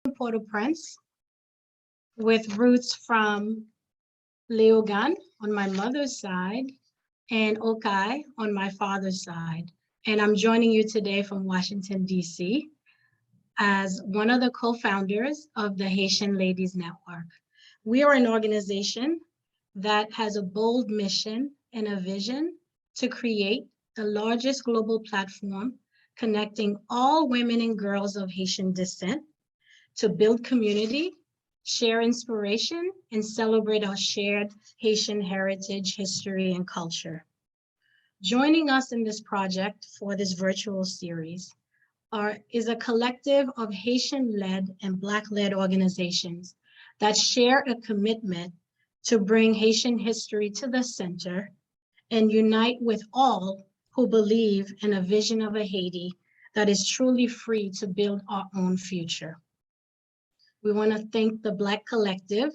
Port-au-Prince with roots from Leogan on my mother's side and Okai on my father's side. And I'm joining you today from Washington, D.C. as one of the co-founders of the Haitian Ladies Network. We are an organization that has a bold mission and a vision to create the largest global platform connecting all women and girls of Haitian descent to build community, share inspiration, and celebrate our shared Haitian heritage, history, and culture. Joining us in this project for this virtual series is a collective of Haitian-led and Black-led organizations that share a commitment to bring Haitian history to the center and unite with all who believe in a vision of a Haiti that is truly free to build our own future. We want to thank the Black Collective,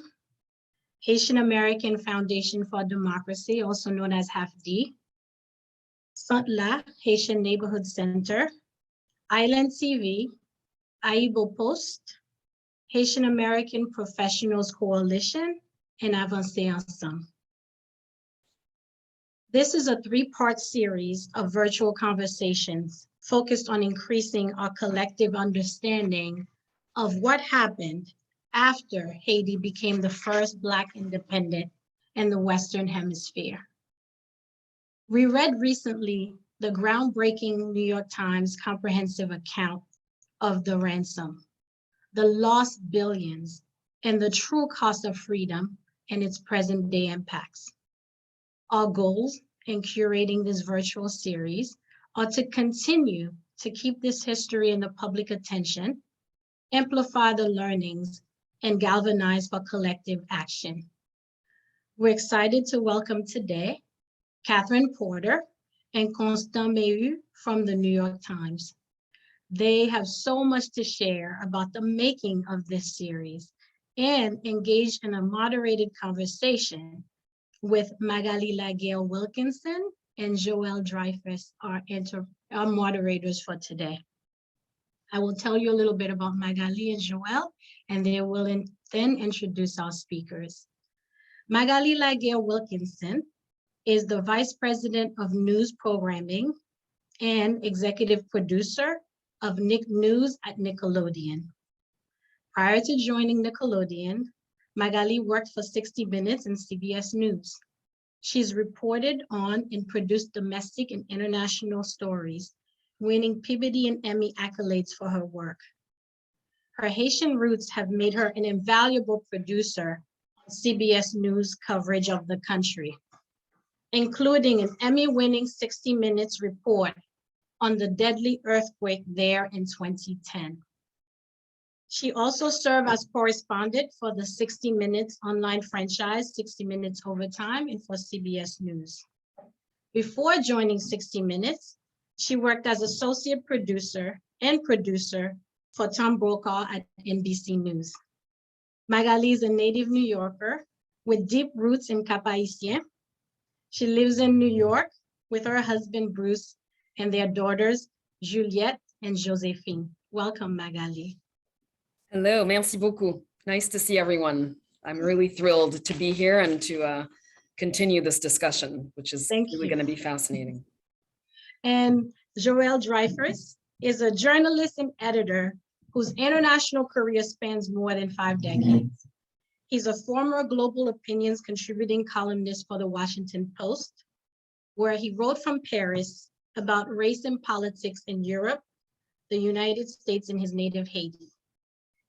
Haitian American Foundation for Democracy, also known as HAFD, Santla Haitian Neighborhood Center, Island TV, Aibo Post, Haitian American Professionals Coalition, and Avancer Ensemble. This is a three-part series of virtual conversations focused on increasing our collective understanding of what happened after Haiti became the first Black independent in the Western Hemisphere. We read recently the groundbreaking New York Times comprehensive account of the ransom, the lost billions, and the true cost of freedom and its present day impacts. Our goals in curating this virtual series are to continue to keep this history in the public attention, amplify the learnings, and galvanize for collective action. We're excited to welcome today Catherine Porter and Constant Mehu from the New York Times. They have so much to share about the making of this series and engage in a moderated conversation with Magali Laguerre-Wilkinson and Joelle Dreyfus, our moderators for today. I will tell you a little bit about Magali and Joelle, and they will then introduce our speakers. Magali Laguerre-Wilkinson is the Vice President of News Programming and Executive Producer of Nick News at Nickelodeon. Prior to joining Nickelodeon, Magali worked for 60 Minutes and CBS News. She's reported on and produced domestic and international stories, winning Peabody and Emmy accolades for her work. Her Haitian roots have made her an invaluable producer on CBS News coverage of the country, including an Emmy-winning 60 Minutes report on the deadly earthquake there in 2010. She also served as correspondent for the 60 Minutes online franchise, 60 Minutes Overtime, and for CBS News. Before joining 60 Minutes, she worked as associate producer and producer for Tom Brokaw at NBC News. Magali is a native New Yorker with deep roots in Cap-Haïtien. She lives in New York with her husband, Bruce, and their daughters, Juliette and Josephine. Welcome, Magali. Hello, merci beaucoup. Nice to see everyone. I'm really thrilled to be here and to continue this discussion, which is really going to be fascinating. And Joelle Dreyfus is a journalist and editor whose international career spans more than 5 decades. He's a former Global Opinions contributing columnist for the Washington Post, where he wrote from Paris about race and politics in Europe, the United States, and his native Haiti.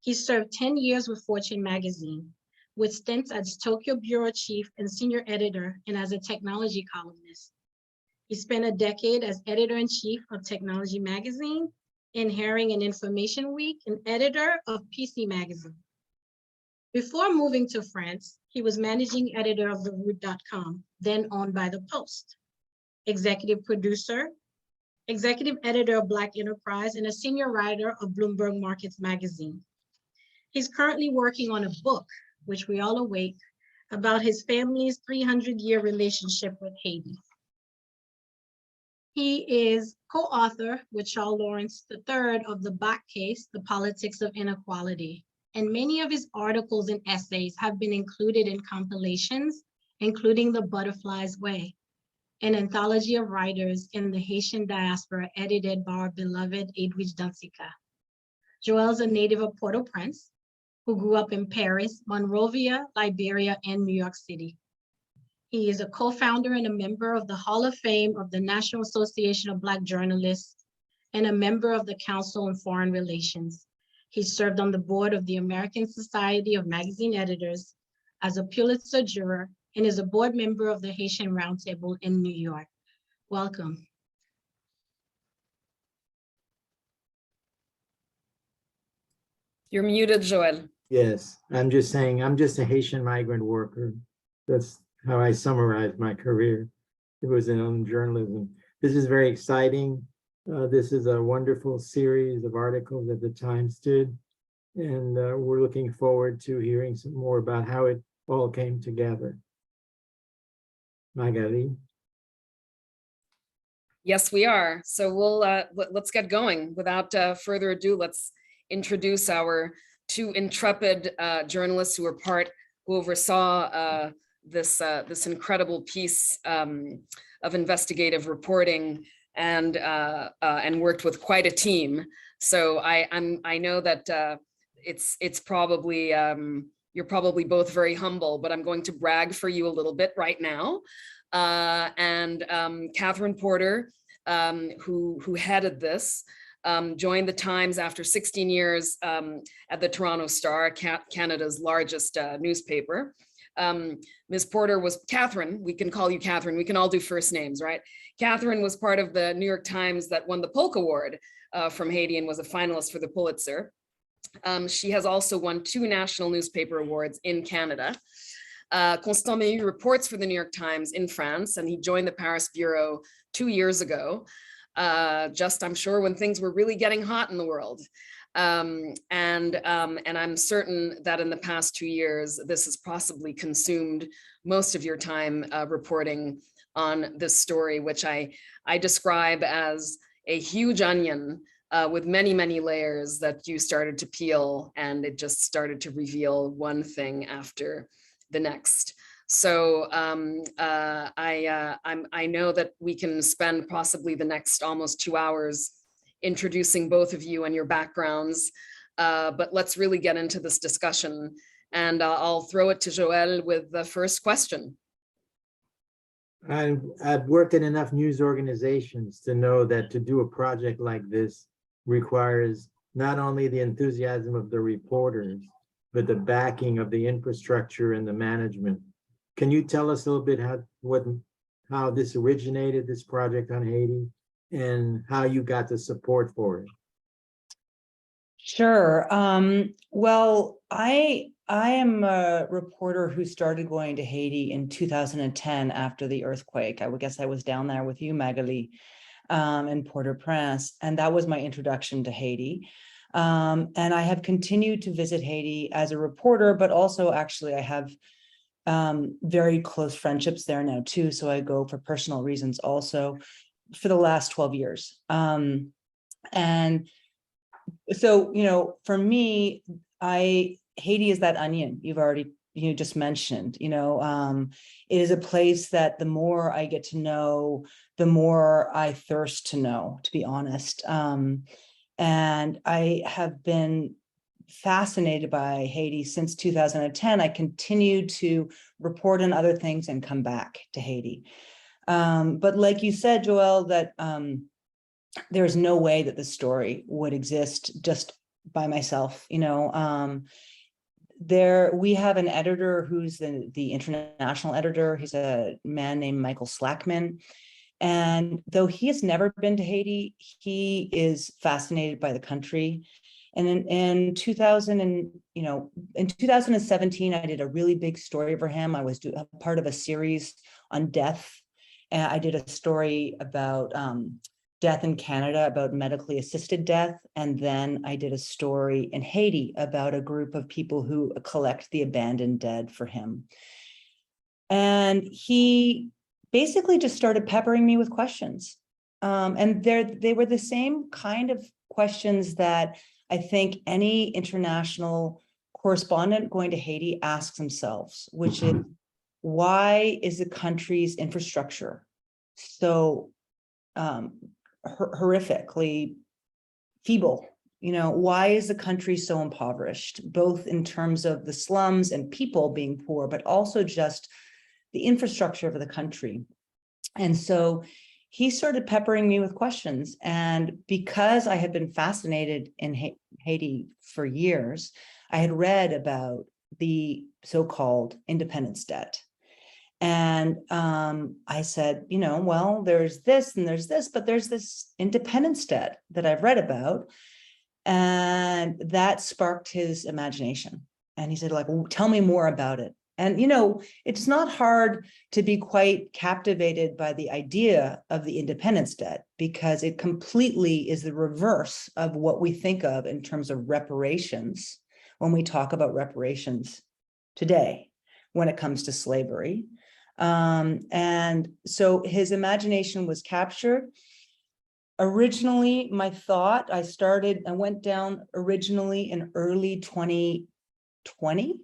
He served 10 years with Fortune magazine, with stints as Tokyo bureau chief and senior editor and as a technology columnist. He spent a decade as editor-in-chief of Technology Magazine, Herring and Information Week, and editor of PC Magazine. Before moving to France, he was managing editor of TheRoot.com, then owned by The Post, executive producer, executive editor of Black Enterprise, and a senior writer of Bloomberg Markets Magazine. He's currently working on a book, which we all await, about his family's 300-year relationship with Haiti. He is co-author with Charles Lawrence III of the Bach case, The Politics of Inequality, and many of his articles and essays have been included in compilations, including The Butterfly's Way, an anthology of writers in the Haitian diaspora edited by our beloved Edwidge Dansica. Joel's a native of Port-au-Prince, who grew up in Paris, Monrovia, Liberia, and New York City. He is a co-founder and a member of the Hall of Fame of the National Association of Black Journalists and a member of the Council on Foreign Relations. He served on the board of the American Society of Magazine Editors as a Pulitzer juror and is a board member of the Haitian Roundtable in New York. Welcome. You're muted, Joel. Yes, I'm just saying, I'm just a Haitian migrant worker. That's how I summarize my career. It was in journalism. This is very exciting. This is a wonderful series of articles that the Times did. And we're looking forward to hearing some more about how it all came together. Magali. Yes, we are. So let's get going. Without further ado, let's introduce our two intrepid journalists who oversaw this incredible piece of investigative reporting and worked with quite a team. So I know that it's probably you're probably both very humble, but I'm going to brag for you a little bit right now. Catherine Porter, who headed this, joined the Times after 16 years at the Toronto Star, Canada's largest newspaper. Ms. Porter was Catherine. We can call you Catherine. We can all do first names, right? Catherine was part of the New York Times that won the Polk Award from Haiti and was a finalist for the Pulitzer. She has also won 2 national newspaper awards in Canada. Constant Meilloux reports for the New York Times in France, and he joined the Paris bureau 2 years ago, I'm sure, when things were really getting hot in the world. And I'm certain that in the past 2 years, this has possibly consumed most of your time reporting on this story, which I describe as a huge onion with many, many layers that you started to peel, and it just started to reveal one thing after the next. So I know that we can spend possibly the next almost 2 hours introducing both of you and your backgrounds, but let's really get into this discussion. And I'll throw it to Joel with the first question. I've worked in enough news organizations to know that to do a project like this requires not only the enthusiasm of the reporters, but the backing of the infrastructure and the management. Can you tell us a little bit how this originated, this project on Haiti, and how you got the support for it? Sure. Well, I am a reporter who started going to Haiti in 2010 after the earthquake. I would guess I was down there with you, Magali, in Port-au-Prince, and that was my introduction to Haiti. And I have continued to visit Haiti as a reporter, but also actually I have very close friendships there now too. So I go for personal reasons also for the last 12 years. And so, you know, for me, Haiti is that onion you just mentioned. You know, it is a place that the more I get to know, the more I thirst to know, to be honest. And I have been fascinated by Haiti since 2010. I continued to report on other things and come back to Haiti. But like you said, Joel, that there's no way that this story would exist just by myself. You know, we have an editor who's the international editor. He's a man named Michael Slackman. And though he has never been to Haiti, he is fascinated by the country. And in 2017, I did a really big story for him. I was a part of a series on death. And I did a story about death in Canada, about medically assisted death. And then I did a story in Haiti about a group of people who collect the abandoned dead for him. And he basically just started peppering me with questions. And they were the same kind of questions that I think any international correspondent going to Haiti asks themselves, which is, why is the country's infrastructure so horrifically feeble? You know, why is the country so impoverished, both in terms of the slums and people being poor, but also just the infrastructure of the country? And so he started peppering me with questions. And because I had been fascinated in Haiti for years, I had read about the so-called independence debt. And I said, you know, well, there's this and there's this, but there's this independence debt that I've read about. And that sparked his imagination. And he said, like, well, tell me more about it. And, you know, it's not hard to be quite captivated by the idea of the independence debt, because it completely is the reverse of what we think of in terms of reparations when we talk about reparations today, when it comes to slavery. And so his imagination was captured. Originally, my thought, I went down originally in early 2020,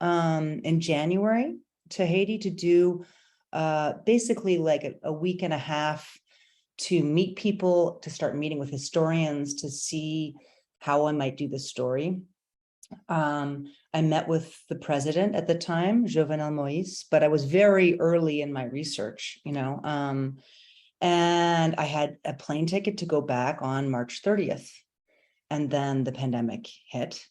in January, to Haiti to do basically like a week and a half to meet people, to start meeting with historians, to see how I might do the story. I met with the president at the time, Jovenel Moïse, but I was very early in my research, you know, and I had a plane ticket to go back on March 30th. And then the pandemic hit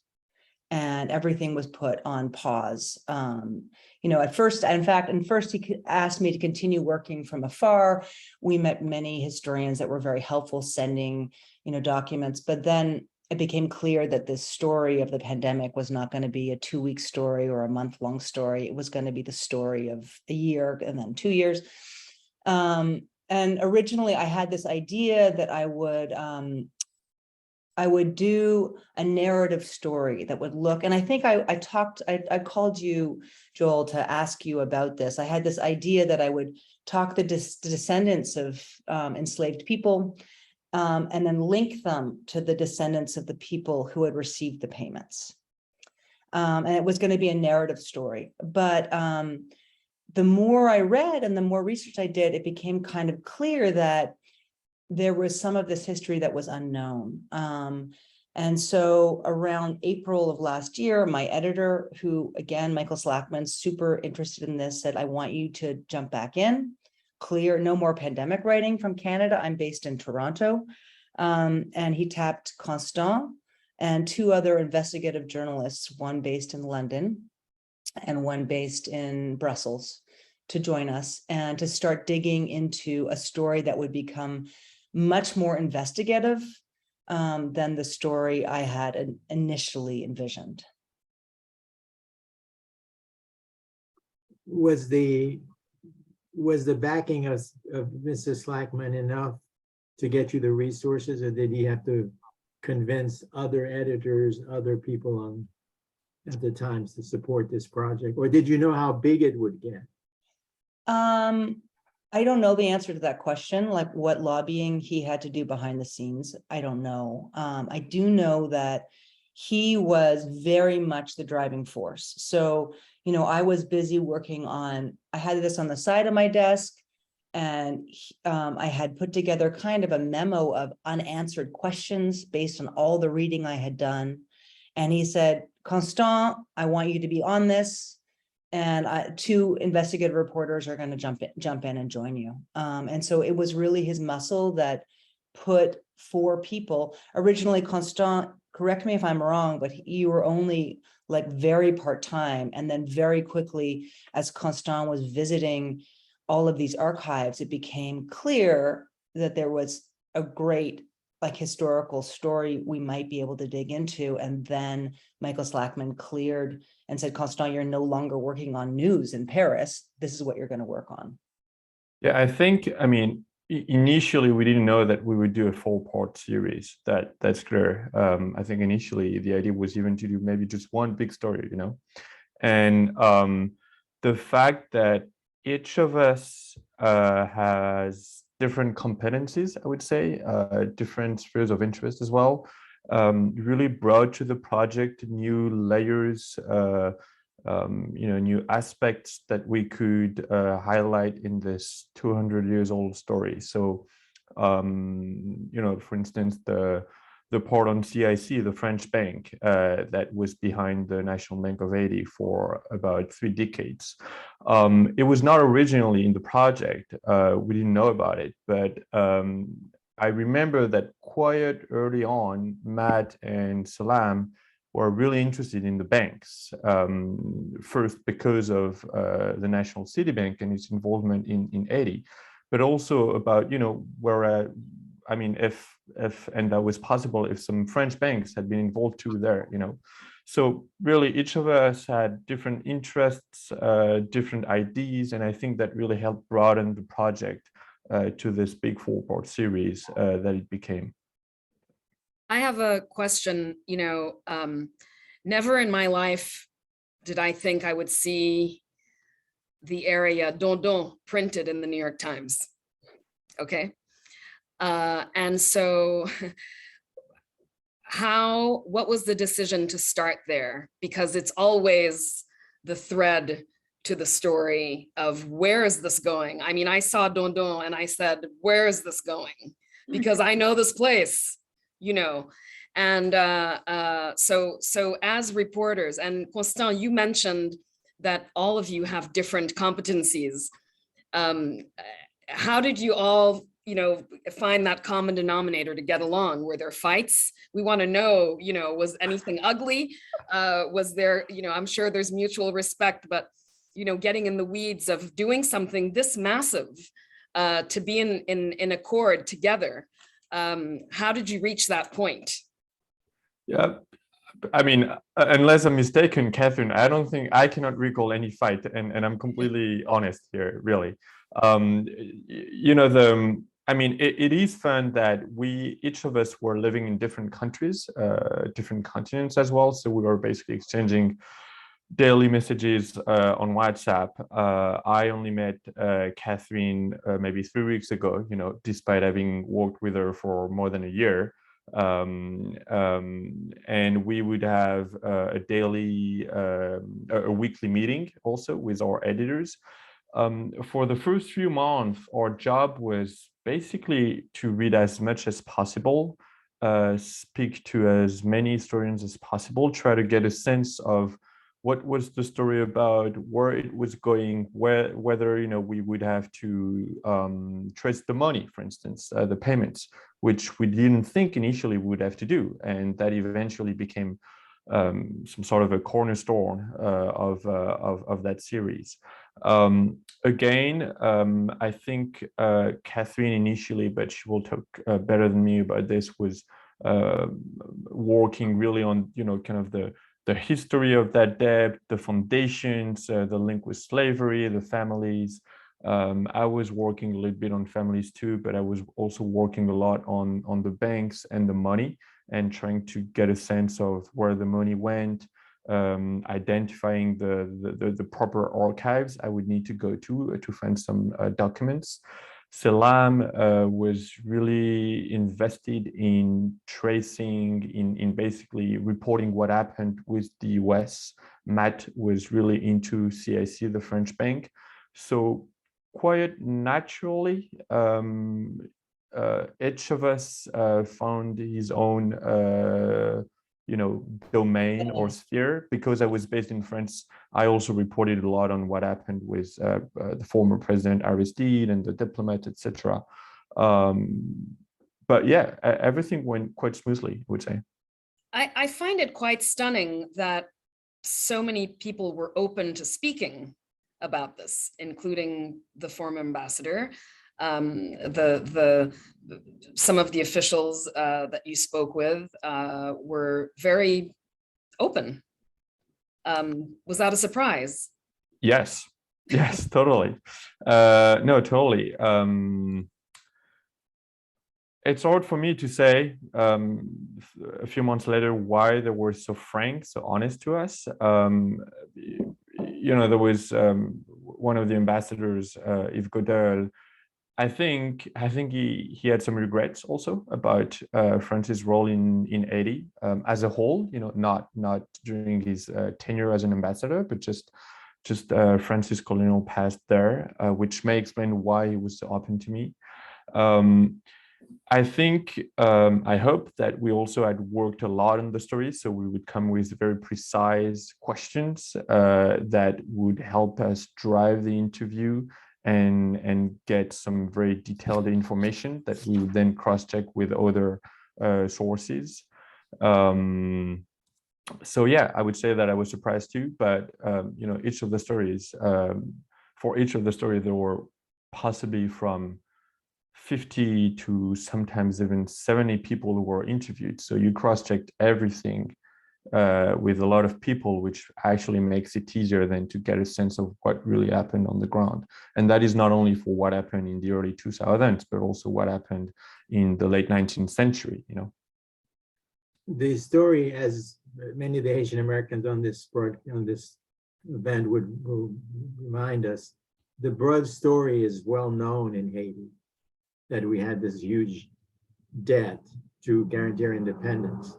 and everything was put on pause. You know, at first he asked me to continue working from afar. We met many historians that were very helpful sending, you know, documents, but then it became clear that this story of the pandemic was not going to be a 2-week story or a month-long story. It was going to be the story of a year and then 2 years. And originally I had this idea that I would do a narrative story that would look, and I think I called you, Joel, to ask you about this. I had this idea that I would talk the descendants of enslaved people, and then link them to the descendants of the people who had received the payments. And it was going to be a narrative story. But the more I read and the more research I did, it became kind of clear that there was some of this history that was unknown. And so around April of last year, my editor, who again, Michael Slackman's super interested in this, said, I want you to jump back in, clear, no more pandemic writing from Canada. I'm based in Toronto. And he tapped Constant and 2 other investigative journalists, one based in London and one based in Brussels, to join us and to start digging into a story that would become much more investigative than the story I had initially envisioned. Was the backing of Mr. Slackman enough to get you the resources, or did he have to convince other editors, other people at the Times to support this project? Or did you know how big it would get? I don't know the answer to that question, like what lobbying he had to do behind the scenes. I don't know. I do know that he was very much the driving force. So, you know, I was busy working on, I had this on the side of my desk, and I had put together kind of a memo of unanswered questions based on all the reading I had done. And he said, Constant, I want you to be on this. And 2 investigative reporters are going to jump in and join you. And so it was really his muscle that put 4 people. Originally, Constant, correct me if I'm wrong, but you were only like very part-time. And then very quickly, as Constant was visiting all of these archives, it became clear that there was a great like historical story we might be able to dig into. And then Michael Slackman cleared and said, Constant, you're no longer working on news in Paris. This is what you're going to work on. Yeah, I mean, initially we didn't know that we would do a 4-part series. That's clear. I think initially the idea was even to do maybe just one big story, you know. And the fact that each of us has different competencies, I would say, different spheres of interest as well. really brought to the project new layers, new aspects that we could highlight in this 200 years old story. So, for instance, the port on CIC, the French bank that was behind the National Bank of Haiti for about 3 decades. It was not originally in the project. We didn't know about it, but I remember that quite early on, Matt and Salam were really interested in the banks. First, because of the National City Bank and its involvement in Haiti, but also about, where, if and that was possible if some French banks had been involved too there, So really, each of us had different interests, different ideas, and I think that really helped broaden the project to this big 4-part series that it became. I have a question. Never in my life did I think I would see the area Dondon printed in the New York Times. Okay. And so what was the decision to start there? Because it's always the thread to the story of where is this going? I mean, I saw Dondon and I said, where is this going? Because I know this place, And so as reporters, and Constant, you mentioned that all of you have different competencies. How did you all, find that common denominator to get along? Were there fights? We want to know, was anything ugly? Was there, I'm sure there's mutual respect, but, getting in the weeds of doing something this massive, to be in accord together. How did you reach that point? Yeah, I mean, unless I'm mistaken, Catherine, I cannot recall any fight, and I'm completely honest here, really. It is fun that each of us were living in different countries, different continents as well. So we were basically exchanging daily messages on WhatsApp. I only met Catherine maybe 3 weeks ago, despite having worked with her for more than a year. And we would have a weekly meeting also with our editors. For the first few months, our job was basically to read as much as possible, speak to as many historians as possible, try to get a sense of what was the story about, where it was going, whether we would have to trace the money, for instance, the payments, which we didn't think initially we would have to do, and that eventually became some sort of a cornerstone of that series. I think Catherine initially, but she will talk better than me about this, was working really on kind of the history of that debt, the foundations, the link with slavery, the families. I was working a little bit on families too, but I was also working a lot on the banks and the money, and trying to get a sense of where the money went, identifying the proper archives I would need to go to find some documents. Salam was really invested in tracing, in basically reporting what happened with the US. Matt was really into CIC, the French bank. So quite naturally, each of us found his own domain or sphere. Because I was based in France, I also reported a lot on what happened with the former president Aristide and the diplomat, etc. But yeah, everything went quite smoothly, I would say. I find it quite stunning that so many people were open to speaking about this, including the former ambassador. Some of the officials that you spoke with were very open. Was that a surprise? Yes, totally. No, totally. It's hard for me to say a few months later why they were so frank, so honest to us. There was one of the ambassadors, Yves Godel, I think he had some regrets also about France's role in Haiti as a whole. Not during his tenure as an ambassador, but just France's colonial past there, which may explain why he was so open to me. I think I hope that we also had worked a lot on the story, so we would come with very precise questions that would help us drive the interview and get some very detailed information that we would then cross-check with other sources. So yeah, I would say that I was surprised too, but each of the stories, for each of the stories, there were possibly from 50 to sometimes even 70 people who were interviewed. So you cross-checked everything with a lot of people, which actually makes it easier than to get a sense of what really happened on the ground. And that is not only for what happened in the early 2000s, but also what happened in the late 19th century, The story, as many of the Haitian Americans on this event will remind us, the broad story is well known in Haiti, that we had this huge debt to guarantee our independence.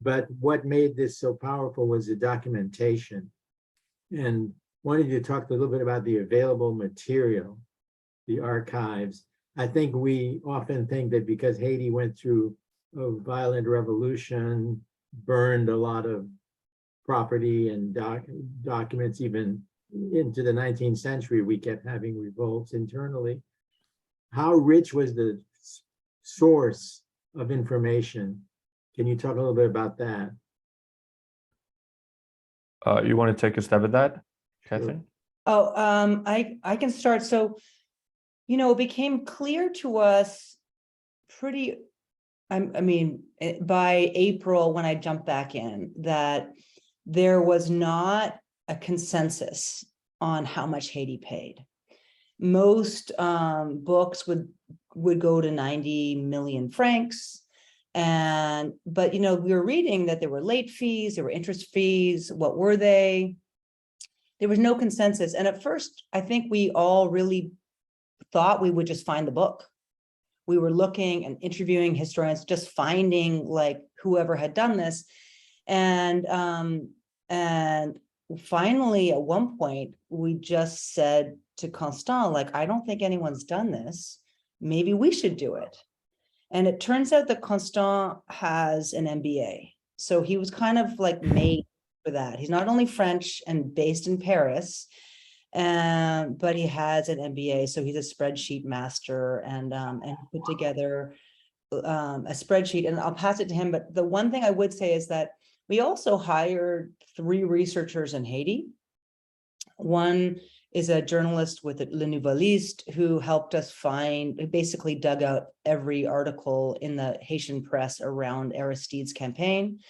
But what made this so powerful was the documentation. And wanted you to talk a little bit about the available material, the archives. I think we often think that because Haiti went through a violent revolution, burned a lot of property and documents, even into the 19th century, we kept having revolts internally. How rich was the source of information? Can you talk a little bit about that? You want to take a stab at that, Catherine? Oh, I can start. So, it became clear to us by April when I jumped back in, that there was not a consensus on how much Haiti paid. Most books would go to 90 million francs. But we were reading that there were late fees, there were interest fees. What were they? There was no consensus. And at first, I think we all really thought we would just find the book. We were looking and interviewing historians, just finding like whoever had done this. And finally, at one point, we just said to Constant, like, I don't think anyone's done this. Maybe we should do it. And it turns out that Constant has an MBA. So he was kind of like made for that. He's not only French and based in Paris, but he has an MBA. So he's a spreadsheet master and put together a spreadsheet, and I'll pass it to him. But the one thing I would say is that we also hired 3 researchers in Haiti. One is a journalist with Le Nouveliste who helped us basically dug out every article in the Haitian press around Aristide's campaign.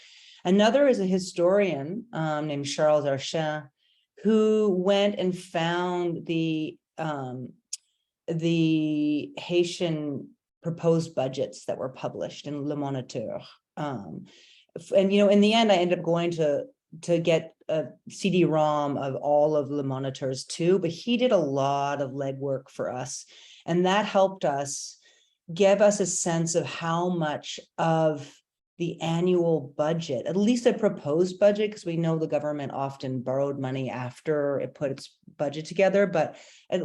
Another is a historian named Charles Archin, who went and found the Haitian proposed budgets that were published in Le Moniteur. And in the end, I ended up going to get a CD-ROM of all of Le Moniteur's too, but he did a lot of legwork for us. And that helped us give us a sense of how much of the annual budget, at least a proposed budget, because we know the government often borrowed money after it put its budget together, but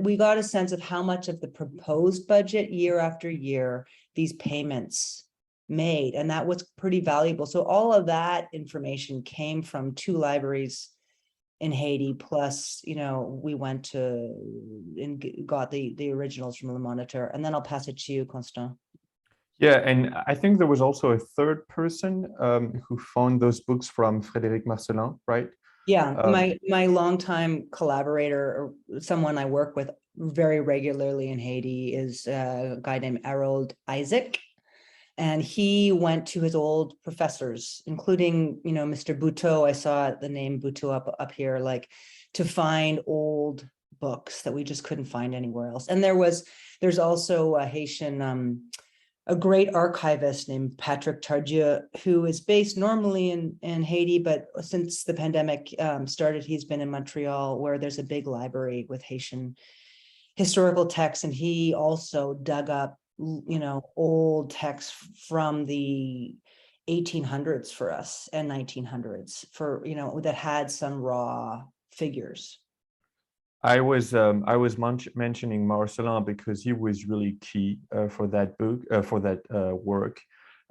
we got a sense of how much of the proposed budget year after year these payments made, and that was pretty valuable. So all of that information came from 2 libraries in Haiti, plus we went to and got the originals from Le Moniteur. And then I'll pass it to you, Constant. Yeah, and I think there was also a third person who found those books from Frédéric Marcelin, right? Yeah, my longtime collaborator, or someone I work with very regularly in Haiti, is a guy named Harold Isaac. And he went to his old professors, including, Mr. Bouteau. I saw the name Bouteau up here, like, to find old books that we just couldn't find anywhere else. And there's also a Haitian, a great archivist named Patrick Tardieu, who is based normally in Haiti, but since the pandemic started, he's been in Montreal, where there's a big library with Haitian historical texts, and he also dug up, old texts from the 1800s for us and 1900s for, that had some raw figures. I was mentioning Marcelin because he was really key for that book, for that work.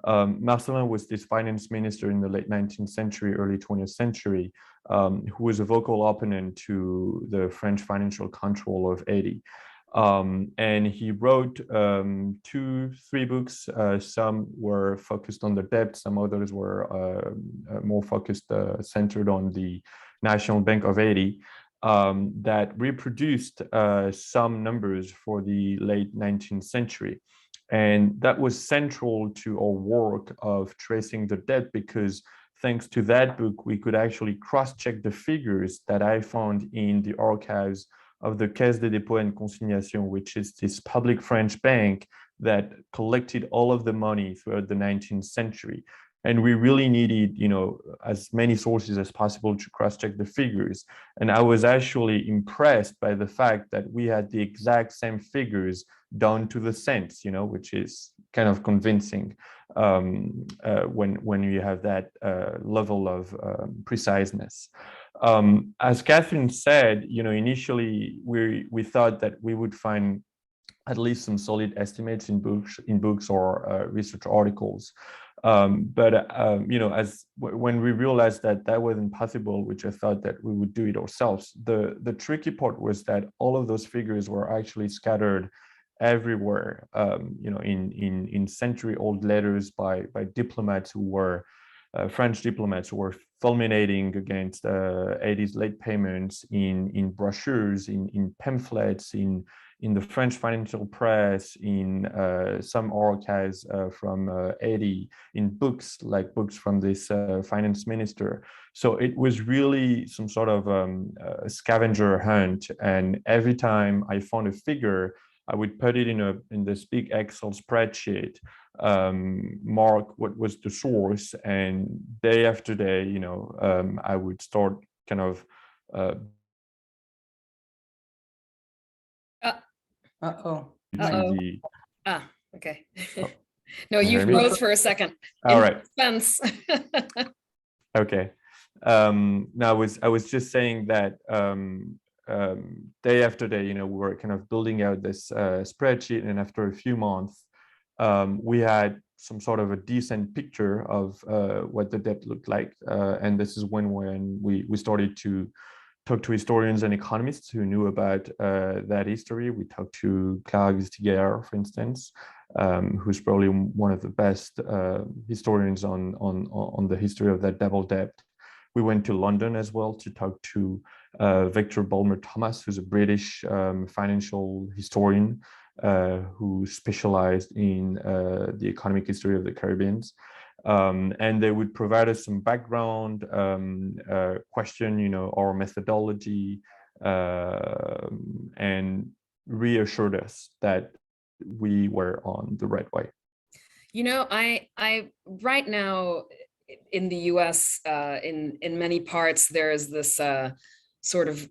Marcelin was this finance minister in the late 19th century, early 20th century, who was a vocal opponent to the French financial control of Haiti. And he wrote 2-3 books. Some were focused on the debt, some others were more focused, centered on the National Bank of Haiti. That reproduced some numbers for the late 19th century. And that was central to our work of tracing the debt, because thanks to that book, we could actually cross-check the figures that I found in the archives of the Caisse de dépôt et consignation, which is this public French bank that collected all of the money throughout the 19th century. And we really needed, as many sources as possible to cross-check the figures. And I was actually impressed by the fact that we had the exact same figures down to the cents, which is kind of convincing when you have that level of preciseness. As Catherine said, initially we thought that we would find at least some solid estimates in books or research articles. But when we realized that that wasn't possible, which I thought that we would do it ourselves, the tricky part was that all of those figures were actually scattered everywhere, in century-old letters by diplomats who were French diplomats who were fulminating against Haiti's late payments in brochures, in pamphlets, in the French financial press, in some archives from Haiti, in books from this finance minister. So it was really some sort of a scavenger hunt. And every time I found a figure, I would put it in this big Excel spreadsheet, mark what was the source, and day after day, I would start kind of Uh-oh. Uh-oh. Okay. Oh, no, you hear me? froze for a second. All right. Suspense. Okay. Now I was just saying that day after day, we were kind of building out this spreadsheet, and after a few months, we had some sort of a decent picture of what the debt looked like. And this is when we started to talk to historians and economists who knew about that history. We talked to Clara Gistiguier, for instance, who's probably one of the best historians on the history of that double debt. We went to London as well to talk to Victor Bulmer Thomas, who's a British financial historian who specialized in the economic history of the Caribbean. And they would provide us some background, question, our methodology, and reassured us that we were on the right way. I right now in the US, in many parts, there is this sort of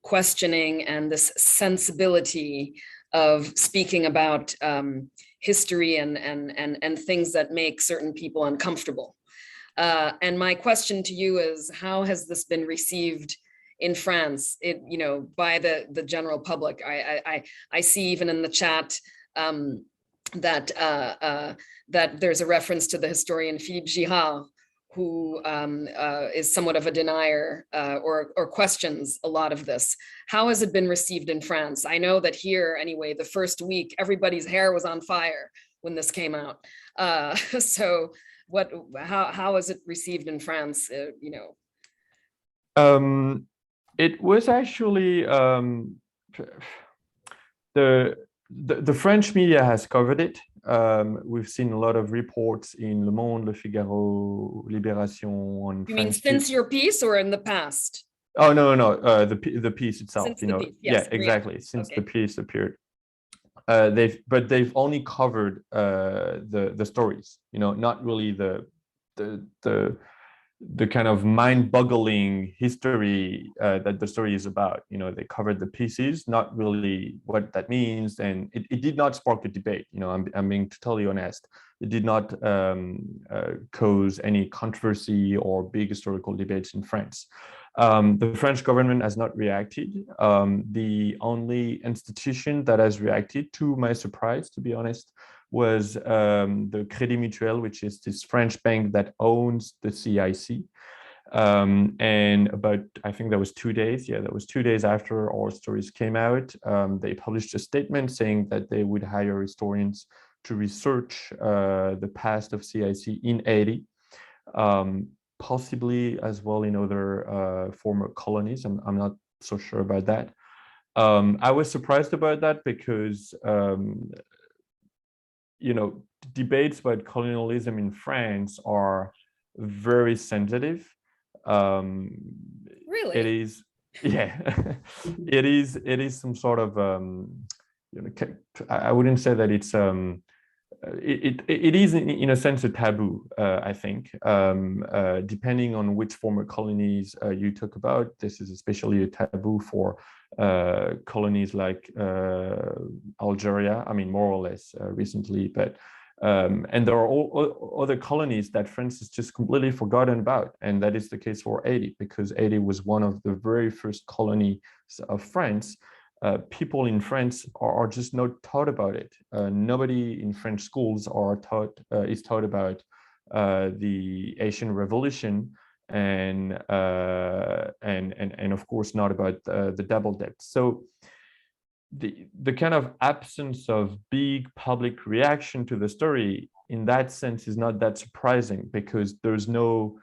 questioning and this sensibility of speaking about history and things that make certain people uncomfortable. And my question to you is, how has this been received in France, by the general public? I see even in the chat that there's a reference to the historian Philippe Girard, who is somewhat of a denier or questions a lot of this. How has it been received in France? I know that here, anyway, the first week, everybody's hair was on fire when this came out. So how is it received in France, It was actually the French media has covered it. We've seen a lot of reports in Le Monde, Le Figaro, Libération. You mean since your piece or in the past? Oh, no, the piece itself. Since the piece, yes, yeah, exactly. Since okay. the piece appeared, they've only covered the stories. Not really the the kind of mind-boggling history that the story is about. You know, they covered the pieces, not really what that means, and it did not spark a debate. You know, I'm being totally honest. It did not cause any controversy or big historical debates in France. The French government has not reacted. The only institution that has reacted, to my surprise, to be honest, was the Crédit Mutuel, which is this French bank that owns the CIC. And about, I think that was 2 days. Yeah, that was 2 days after our stories came out. They published a statement saying that they would hire historians to research the past of CIC in Haiti, possibly as well in other former colonies. I'm not so sure about that. I was surprised about that because you know, debates about colonialism in France are very sensitive. Really? It is, yeah, it is some sort of, you know, I wouldn't say that it's, it is in a sense a taboo, I think, depending on which former colonies you talk about. This is especially a taboo for colonies like Algeria, I mean, more or less recently, but and there are all other colonies that France has just completely forgotten about, and that is the case for Haiti, because Haiti was one of the very first colonies of France. People in France are just not taught about it. Nobody in French schools is taught about the Haitian Revolution, and of course not about the double debt. So the kind of absence of big public reaction to the story in that sense is not that surprising, because there's no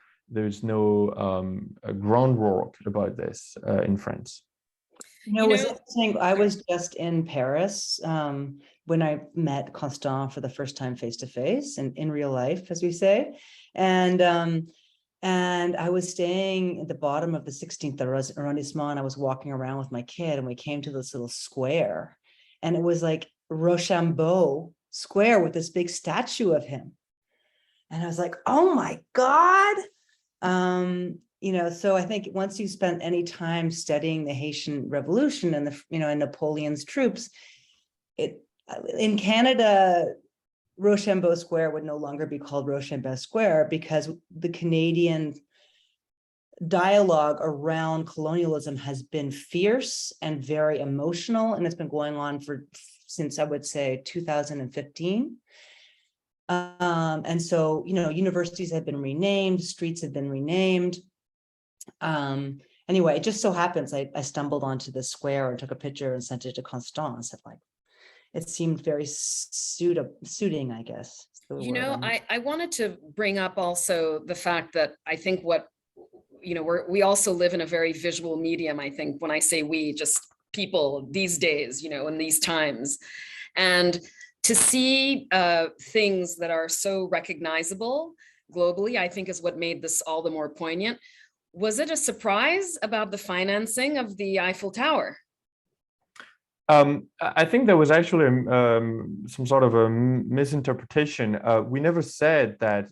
groundwork about this in France. You know, it was interesting. I was just in Paris when I met Constant for the first time face to face and in real life, as we say. And I was staying at the bottom of the 16th arrondissement, and I was walking around with my kid, and we came to this little square, and it was like Rochambeau Square with this big statue of him. And I was like, oh my God. You know, so I think once you spent any time studying the Haitian Revolution and the, you know, and Napoleon's troops, in Canada, Rochambeau Square would no longer be called Rochambeau Square, because the Canadian dialogue around colonialism has been fierce and very emotional, and it's been going on since I would say 2015. And so, you know, universities have been renamed, streets have been renamed. Anyway, it just so happens I stumbled onto the square and took a picture and sent it to Constance. Like, it seemed very suiting, I guess. You know, I wanted to bring up also the fact that I think what, you know, we also live in a very visual medium. I think when I say we, just people these days, you know, in these times, and to see things that are so recognizable globally, I think is what made this all the more poignant. Was it a surprise about the financing of the Eiffel Tower? I think there was actually some sort of a misinterpretation. We never said that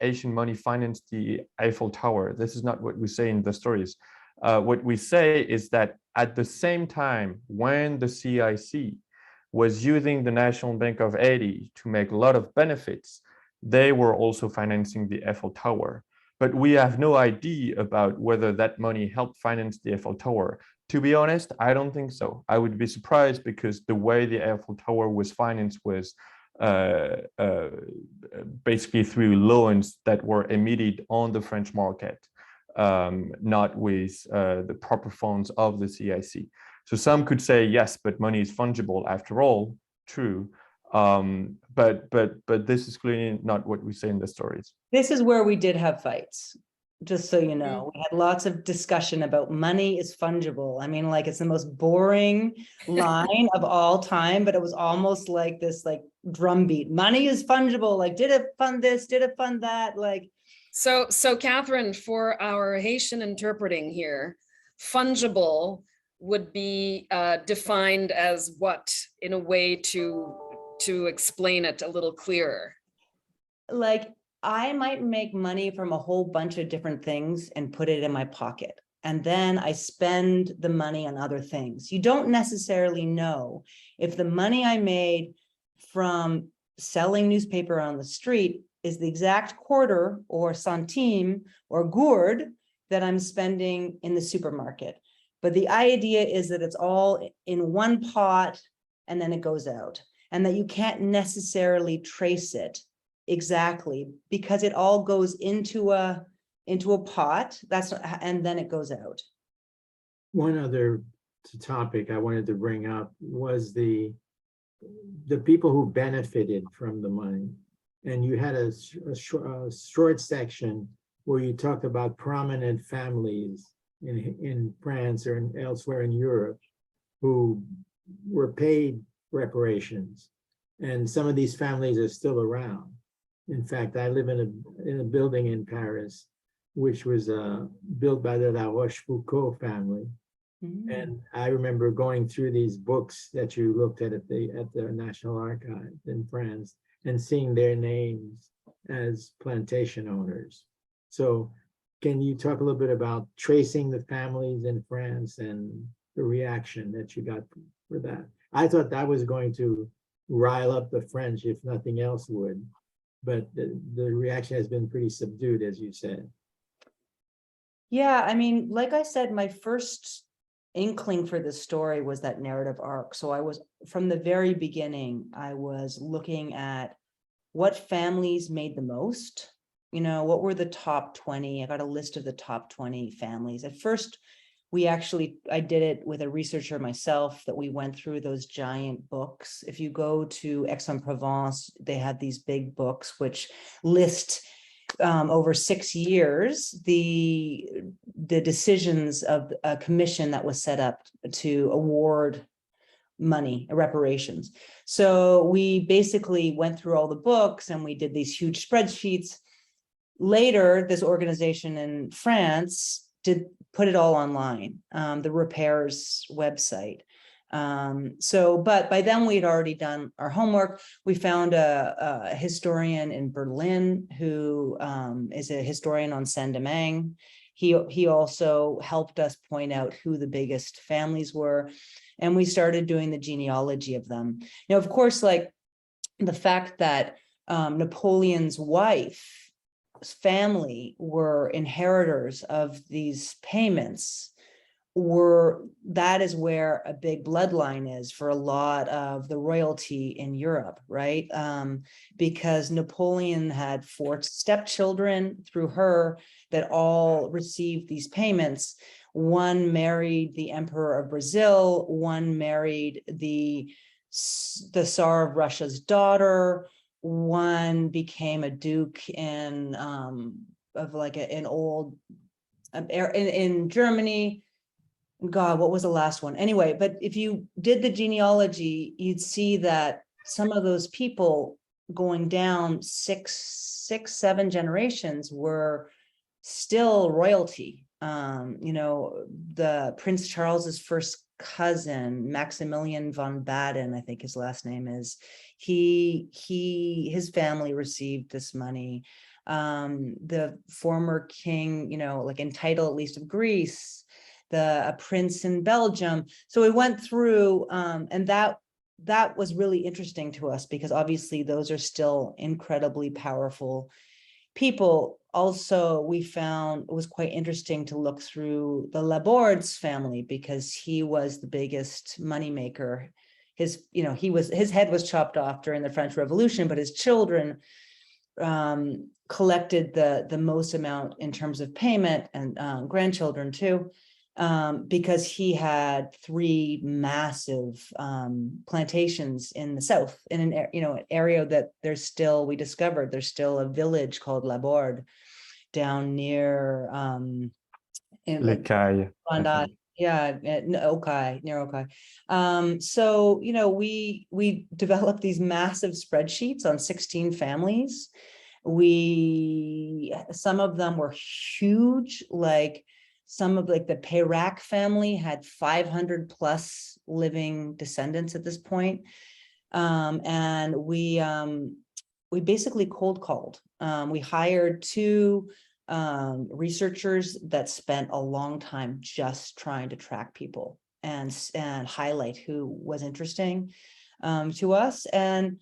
Asian money financed the Eiffel Tower. This is not what we say in the stories. What we say is that at the same time, when the CIC was using the National Bank of Haiti to make a lot of benefits, they were also financing the Eiffel Tower. But we have no idea about whether that money helped finance the Eiffel Tower. To be honest, I don't think so. I would be surprised, because the way the Eiffel Tower was financed was basically through loans that were emitted on the French market, not with the proper funds of the CIC. So some could say, yes, but money is fungible after all. True. But this is clearly not what we say in the stories. This is where we did have fights, just so you know. We had lots of discussion about money is fungible. I mean, like, it's the most boring line of all time, but it was almost like this, like, drumbeat. Money is fungible. Like, did it fund this? Did it fund that? Like, so Catherine, for our Haitian interpreting here, fungible would be defined as what, in a way to explain it a little clearer? Like, I might make money from a whole bunch of different things and put it in my pocket. And then I spend the money on other things. You don't necessarily know if the money I made from selling newspaper on the street is the exact quarter or centime or gourd that I'm spending in the supermarket. But the idea is that it's all in one pot and then it goes out, and that you can't necessarily trace it exactly because it all goes into a pot. And then it goes out. One other topic I wanted to bring up was the people who benefited from the money. And you had a short section where you talked about prominent families in France or elsewhere in Europe who were paid reparations. And some of these families are still around. In fact, I live in a building in Paris, which was built by the La Rochefoucauld family. And I remember going through these books that you looked at the National Archives in France and seeing their names as plantation owners. So can you talk a little bit about tracing the families in France and the reaction that you got for that? I thought that was going to rile up the French, if nothing else would, but the reaction has been pretty subdued, as you said. Yeah, I mean, like I said, my first inkling for this story was that narrative arc. So I was, from the very beginning, I was looking at what families made the most. You know, what were the top 20? I got a list of the top 20 families. At first, I did it with a researcher myself, that we went through those giant books. If you go to Aix-en-Provence, they had these big books which list over 6 years the decisions of a commission that was set up to award money, reparations. So we basically went through all the books and we did these huge spreadsheets. Later, this organization in France did put it all online, the repairs website. But by then we'd already done our homework. We found a historian in Berlin who is a historian on Saint-Domingue. He also helped us point out who the biggest families were, and we started doing the genealogy of them. Now, of course, like the fact that Napoleon's wife family were inheritors of these payments, that is where a big bloodline is for a lot of the royalty in Europe, right? Because Napoleon had 4 stepchildren through her that all received these payments. One married the Emperor of Brazil, one married the Tsar of Russia's daughter, one became a duke in Germany. God, what was the last one? Anyway, but if you did the genealogy, you'd see that some of those people going down 6, 7 generations were still royalty. The Prince Charles's first cousin, Maximilian von Baden, I think his last name is, his family received this money. The former king, like entitled at least of Greece, a prince in Belgium. So we went through, and that was really interesting to us because obviously those are still incredibly powerful people. Also, we found it was quite interesting to look through the Laborde's family because he was the biggest moneymaker. His head was chopped off during the French Revolution, but his children collected the most amount in terms of payment, and grandchildren too, because he had 3 massive plantations in the south, in an area that we discovered there's still a village called Laborde down near Les Cailles, near Okai. So we developed these massive spreadsheets on 16 families. Some of them were huge, like some of the Peyrac family had 500 plus living descendants at this point. And we basically cold called. We hired two researchers that spent a long time just trying to track people and highlight who was interesting to us. And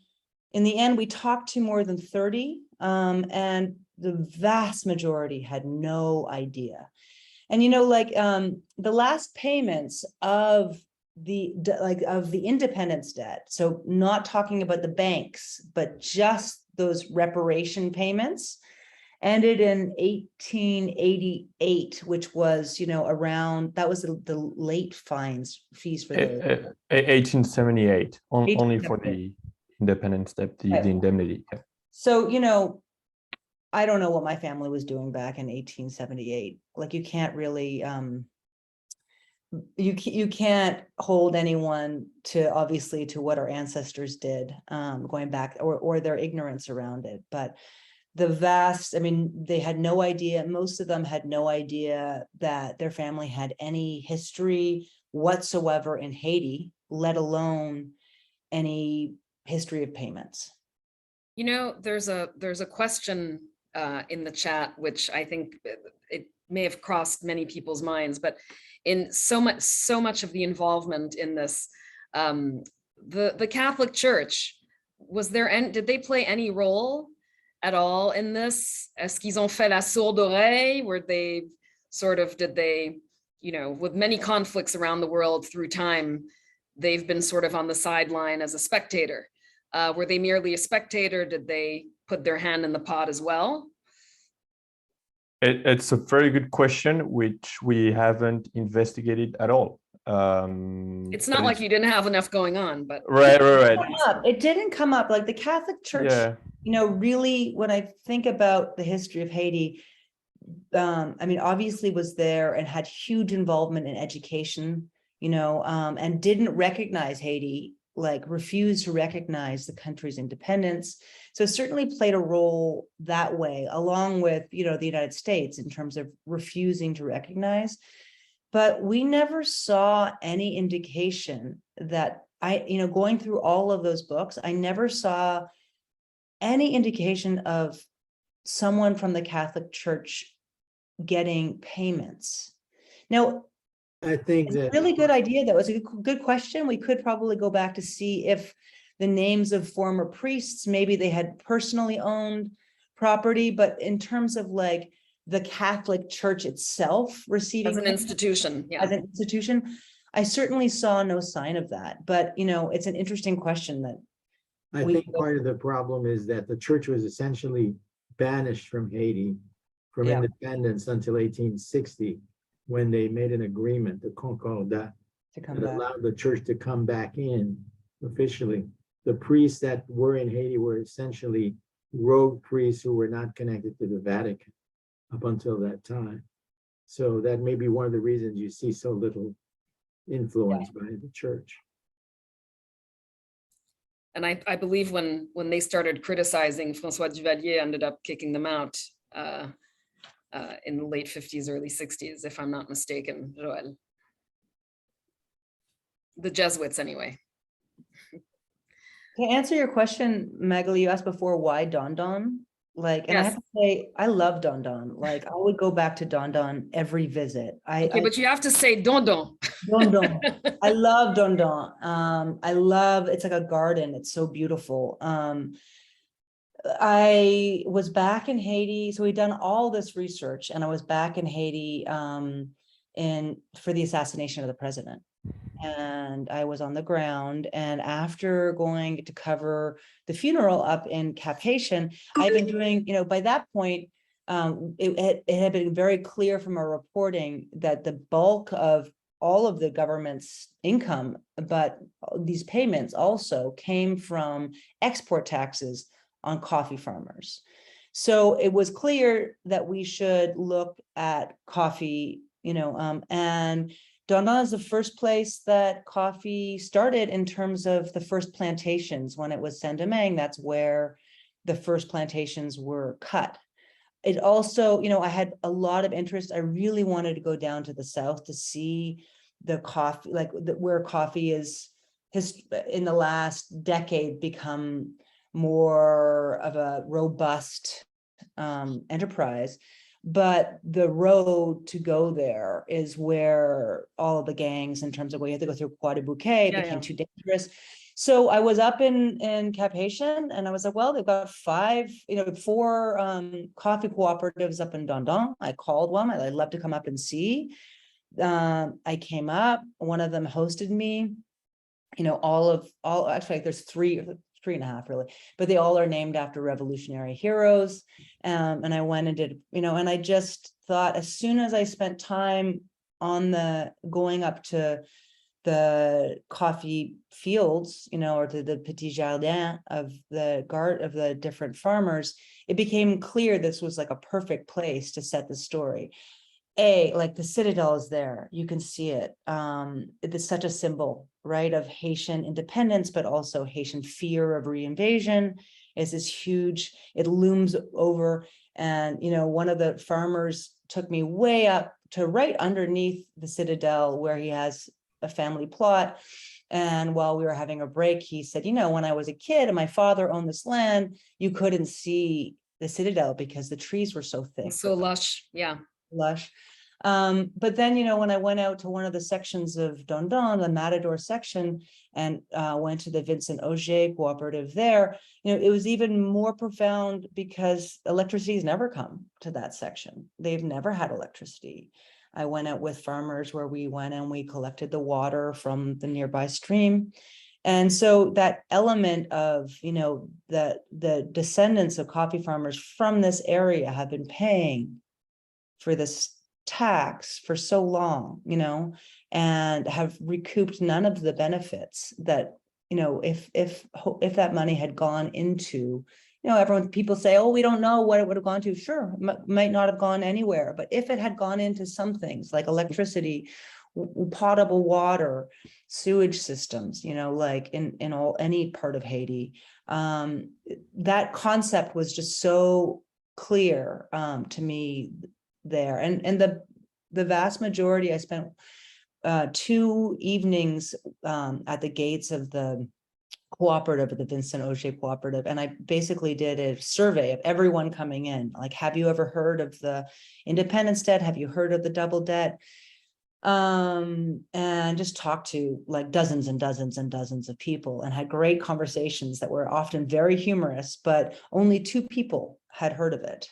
in the end, we talked to more than 30, and the vast majority had no idea. And, the last payments of the independence debt, so not talking about the banks, but just those reparation payments, ended in 1888, which was, around, that was the late fees for the 1878, only for 1878. the independence debt, the Right. indemnity. Yeah. So, I don't know what my family was doing back in 1878. Like, you can't really, you can't hold anyone to, obviously, to what our ancestors did, going back, or their ignorance around it. But they had no idea. Most of them had no idea that their family had any history whatsoever in Haiti, let alone any history of payments. There's a question in the chat, which I think it may have crossed many people's minds, but in so much of the involvement in this, the Catholic Church, did they play any role at all in this? Est-ce qu'ils ont fait la sourde oreille? Were they with many conflicts around the world through time, they've been sort of on the sideline as a spectator. Were they merely a spectator? Did they put their hand in the pot as well? It's a very good question, which we haven't investigated at all. It's not like you didn't have enough going on, but right. It didn't come up. Like, the Catholic Church, Yeah. really, when I think about the history of Haiti, obviously was there and had huge involvement in education, and didn't recognize Haiti, like refused to recognize the country's independence. So certainly played a role that way, along with, the United States, in terms of refusing to recognize. But we never saw any indication that going through all of those books, I never saw any indication of someone from the Catholic Church getting payments. Now, I think it's a that really good idea. That was a good question. We could probably go back to see if the names of former priests, maybe they had personally owned property, but in terms of like the Catholic Church itself receiving as an institution, as an institution, I certainly saw no sign of that. But it's an interesting question that I think part of the problem is that the church was essentially banished from Haiti from Yeah. independence until 1860, when they made an agreement, the Concordat, to come that back. allowed the church to come back in officially. The priests that were in Haiti were essentially rogue priests who were not connected to the Vatican up until that time. So that may be one of the reasons you see so little influence by the church. And I believe when they started criticizing, Francois Duvalier ended up kicking them out in the late 50s, early 60s, if I'm not mistaken, Joël. The Jesuits, anyway. To answer your question, Magali, you asked before, why Don Don? Like, and I Yes. have to say, I love Don Don. Like, I would go back to Don Don every visit. Okay, but you have to say Don Don. Don Don. I love Don Don. I love, it's like a garden. It's so beautiful. I was back in Haiti. So we'd done all this research, and I was back in Haiti for the assassination of the president. And I was on the ground, and after going to cover the funeral up in Cap-Haïtien, I've been doing, by that point, it had been very clear from our reporting that the bulk of all of the government's income, but these payments also came from export taxes on coffee farmers. So it was clear that we should look at coffee, and Don Don is the first place that coffee started in terms of the first plantations. When it was Saint-Domingue, that's where the first plantations were cut. It also, I had a lot of interest. I really wanted to go down to the south to see the coffee, like where coffee has in the last decade become more of a robust enterprise. But the road to go there is where all of the gangs, in terms of where you have to go through Croix de Bouquet, Yeah, became yeah. too dangerous. So I was up in Cap Haitian, and I was like, well, they've got four coffee cooperatives up in Dondon. I called one. I'd love to come up and see. I came up. One of them hosted me. Actually, there's three and a half really, but they all are named after revolutionary heroes. And I went and did, and I just thought, as soon as I spent time going up to the coffee fields, or to the petit jardin of the different farmers, it became clear this was like a perfect place to set the story. Like the citadel is there, you can see it. It is such a symbol, right, of Haitian independence, but also Haitian fear of reinvasion. Is this huge, it looms over. And, one of the farmers took me way up to right underneath the citadel where he has a family plot. And while we were having a break, he said, when I was a kid and my father owned this land, you couldn't see the citadel because the trees were so thick. So lush, yeah. Lush. But then, when I went out to one of the sections of Dondon, the Matador section, and went to the Vincent Auger cooperative there, it was even more profound because electricity has never come to that section. They've never had electricity. I went out with farmers where we went and we collected the water from the nearby stream. And so that element of, the descendants of coffee farmers from this area have been paying for this tax for so long, and have recouped none of the benefits that, if that money had gone into, people say, oh, we don't know what it would have gone to. Sure, might not have gone anywhere, but if it had gone into some things like electricity, potable water, sewage systems, like in any part of Haiti, that concept was just so clear to me there. And the vast majority, I spent 2 evenings at the gates of the cooperative, the Vincent Auger cooperative, and I basically did a survey of everyone coming in. Like, have you ever heard of the independence debt? Have you heard of the double debt? And just talked to like dozens and dozens and dozens of people, and had great conversations that were often very humorous, but only 2 people had heard of it.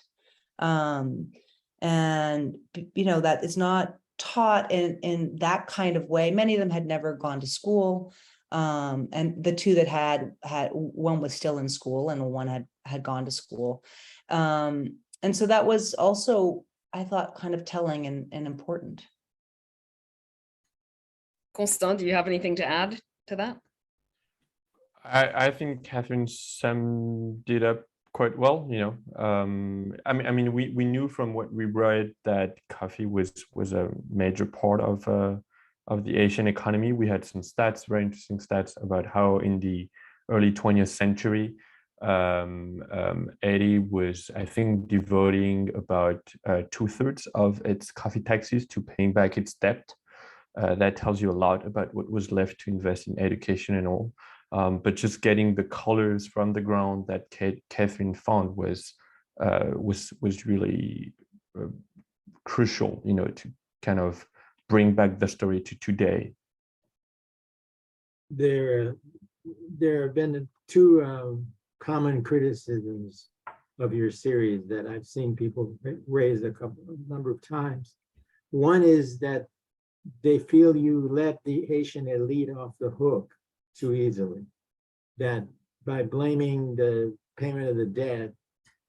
And that is not taught in that kind of way. Many of them had never gone to school, and the 2 that had one was still in school and one had gone to school, and so that was also, I thought, kind of telling and important. Constant, do you have anything to add to that? I think Catherine summed it up quite well. We knew from what we read that coffee was a major part of the Asian economy. We had some stats, very interesting stats about how in the early 20th century, Haiti was, I think, devoting about 2/3 of its coffee taxes to paying back its debt. That tells you a lot about what was left to invest in education and all. But just getting the colors from the ground that Catherine found was really crucial, to kind of bring back the story to today. There have been 2 common criticisms of your series that I've seen people raise a number of times. One is that they feel you let the Haitian elite off the hook too easily, that by blaming the payment of the debt,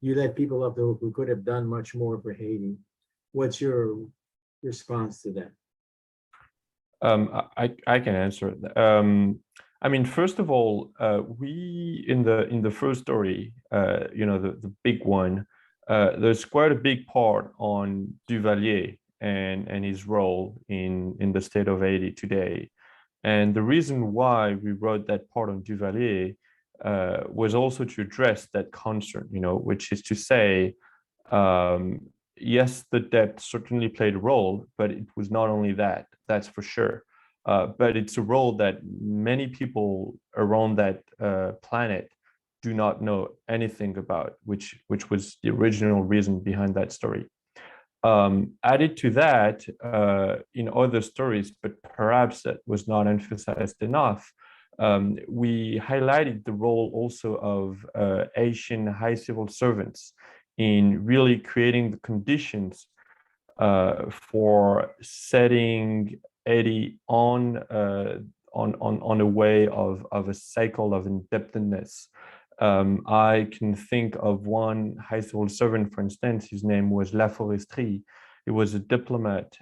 you let people off the hook who could have done much more for Haiti. What's your response to that? I can answer it. First of all, we in the first story, the big one, there's quite a big part on Duvalier and his role in the state of Haiti today. And the reason why we wrote that part on Duvalier was also to address that concern, which is to say, yes, the debt certainly played a role, but it was not only that, that's for sure. But it's a role that many people around that planet do not know anything about, which was the original reason behind that story. Added to that, in other stories, but perhaps that was not emphasized enough, we highlighted the role also of Asian high civil servants in really creating the conditions for setting Haiti on a way of a cycle of indebtedness. I can think of one high civil servant, for instance. His name was La Foresterie. He was a diplomat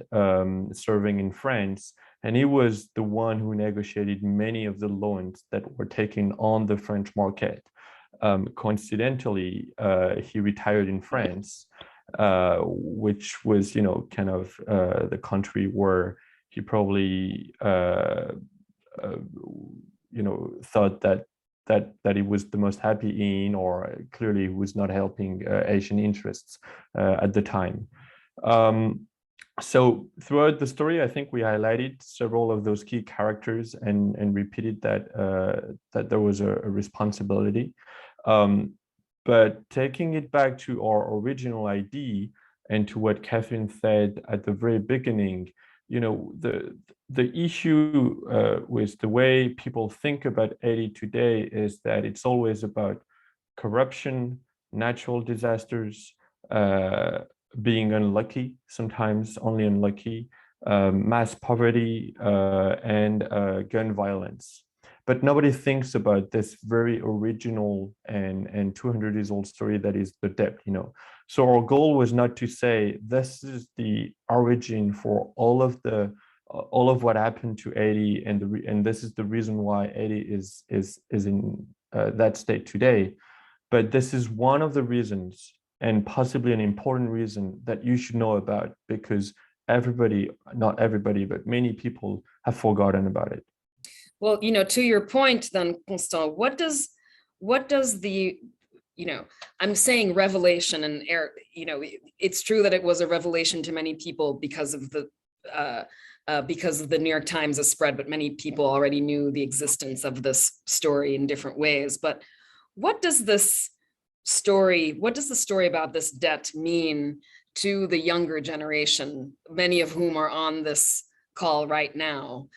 serving in France, and he was the one who negotiated many of the loans that were taken on the French market. Coincidentally, he retired in France, which was, kind of the country where he probably, thought that he was the most happy in, or clearly was not helping Asian interests at the time. So throughout the story, I think we highlighted several of those key characters and repeated that there was a responsibility. But taking it back to our original idea and to what Catherine said at the very beginning, the issue with the way people think about Haiti today is that it's always about corruption, natural disasters, being unlucky, sometimes only unlucky, mass poverty, and gun violence. But nobody thinks about this very original and 200 years old story that is the debt, So our goal was not to say this is the origin for all of what happened to Haiti, and this is the reason why Haiti is in that state today. But this is one of the reasons, and possibly an important reason, that you should know about, because everybody, not everybody, but many people have forgotten about it. Well, to your point then, Constant, what does the, I'm saying revelation, and it's true that it was a revelation to many people because of the New York Times has spread, but many people already knew the existence of this story in different ways. But what does the story about this debt mean to the younger generation, many of whom are on this call right now?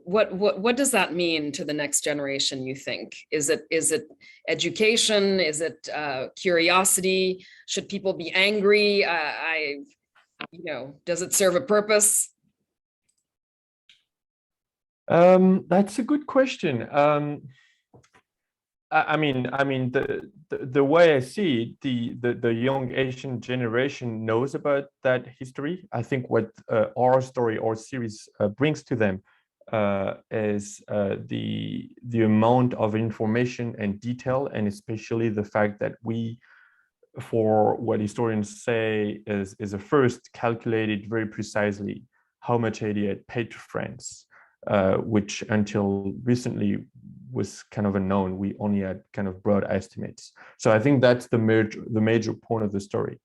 What does that mean to the next generation, you think? Is it education? Is it curiosity? Should people be angry? Does it serve a purpose? That's a good question. I mean, the way I see it, the young Asian generation knows about that history. I think what our story, our series brings to them is the amount of information and detail, and especially the fact that we, for what historians say is a first, calculated very precisely how much Haiti had paid to France, which until recently was kind of unknown. We only had kind of broad estimates. So I think that's the major point of the story.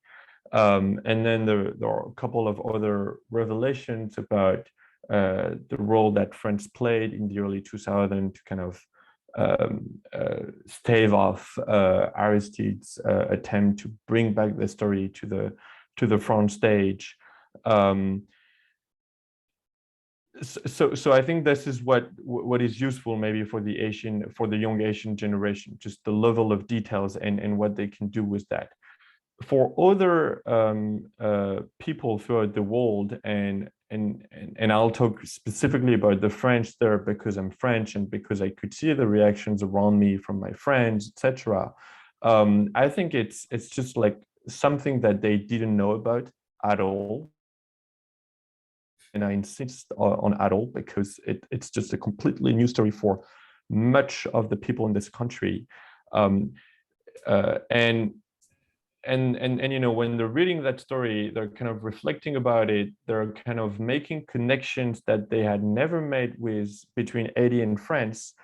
And then there are a couple of other revelations about the role that France played in the early 2000s to kind of stave off Aristide's attempt to bring back the story to the front stage. So I think this is what is useful maybe for the young Asian generation, just the level of details and what they can do with that. For other people throughout the world, and I'll talk specifically about the French there because I'm French and because I could see the reactions around me from my friends, etc. I think it's just like something that they didn't know about at all. And I insist on at all because it's just a completely new story for much of the people in this country. And when they're reading that story, they're kind of reflecting about it. They're kind of making connections that they had never made between Haiti and France,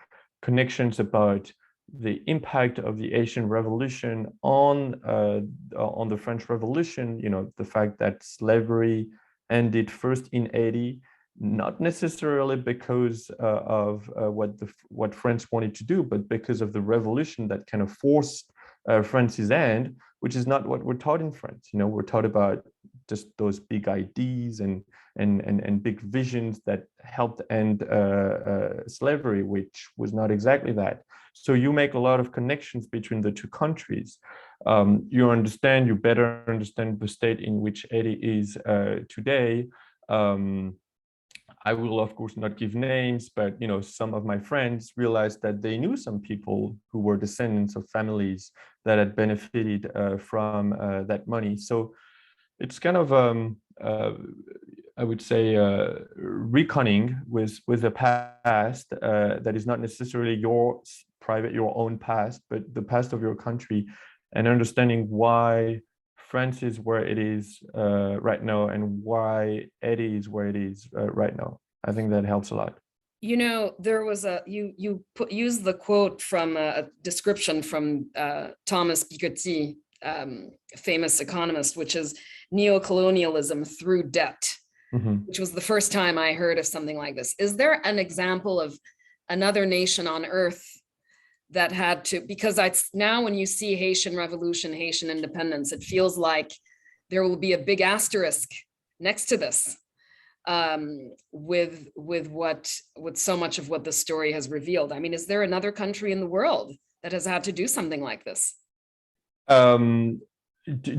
connections about the impact of the Asian Revolution on the French Revolution. The fact that slavery ended first in Haiti, not necessarily because of what France wanted to do, but because of the revolution that kind of forced France's hand, which is not what we're taught in France. You know, we're taught about just those big ideas and big visions that helped end slavery, which was not exactly that. So you make a lot of connections between the two countries. You better understand the state in which Haiti is today. I will, of course, not give names, but some of my friends realized that they knew some people who were descendants of families that had benefited from that money. So it's kind of, I would say, reckoning with the past that is not necessarily your own past, but the past of your country, and understanding why France is where it is right now and why Haiti is where it is right now. I think that helps a lot. There was used the quote from a description from Thomas Piketty, famous economist, which is neocolonialism through debt, which was the first time I heard of something like this. Is there an example of another nation on earth that had to, because now when you see Haitian revolution, Haitian independence, it feels like there will be a big asterisk next to this with so much of what the story has revealed. I mean, is there another country in the world that has had to do something like this? Do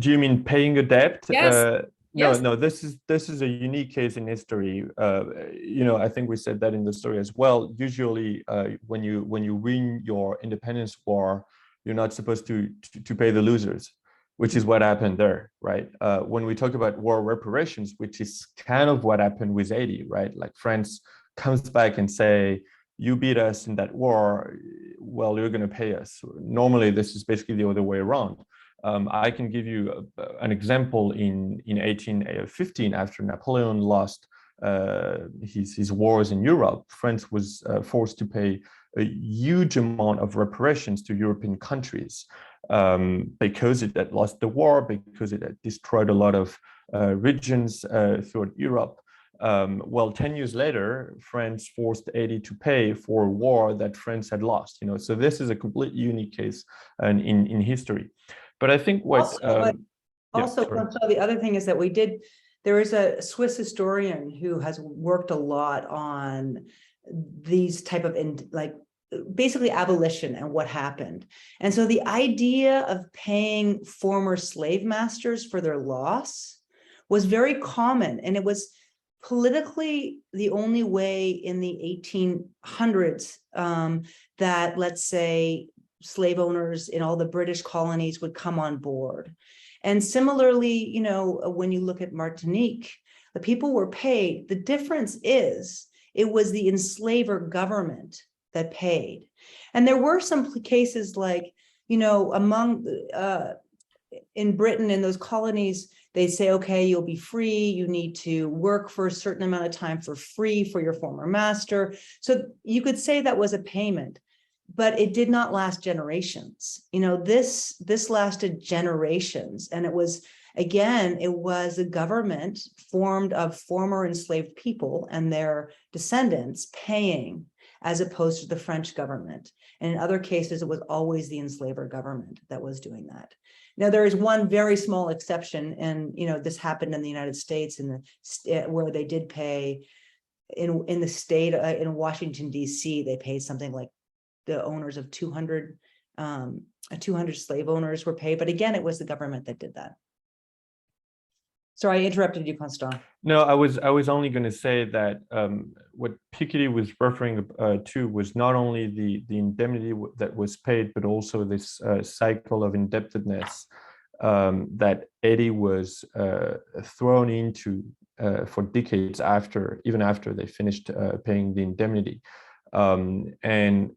you mean paying a debt? Yes. Yes. No, this is a unique case in history. I think we said that in the story as well. Usually, when you win your independence war, you're not supposed to pay the losers, which is what happened there, right? When we talk about war reparations, which is kind of what happened with Haiti, right? Like France comes back and say, you beat us in that war, well, you're going to pay us. Normally, this is basically the other way around. I can give you an example in 1815, after Napoleon lost his wars in Europe. France was forced to pay a huge amount of reparations to European countries because it had lost the war, because it had destroyed a lot of regions throughout Europe. 10 years later, France forced Haiti to pay for a war that France had lost. So this is a completely unique case in history. But I think the other thing is that there is a Swiss historian who has worked a lot on these type of basically abolition and what happened. And so the idea of paying former slave masters for their loss was very common, and it was politically the only way in the 1800s that, let's say, slave owners in all the British colonies would come on board. And similarly, when you look at Martinique, the people were paid. The difference is it was the enslaver government that paid. And there were some cases like, among in Britain, in those colonies, they say, okay, you'll be free. You need to work for a certain amount of time for free for your former master. So you could say that was a payment, but it did not last generations. This lasted generations. And it was a government formed of former enslaved people and their descendants paying, as opposed to the French government. And in other cases, it was always the enslaver government that was doing that. Now, there is one very small exception, and this happened in the United States, where they did pay in the state in Washington, D.C. They paid something like the owners of 200 slave owners were paid. But again, it was the government that did that. Sorry, I interrupted you, Constant. No, I was only going to say that what Piketty was referring to was not only the indemnity that was paid, but also this cycle of indebtedness that Haiti was thrown into for decades even after they finished paying the indemnity. And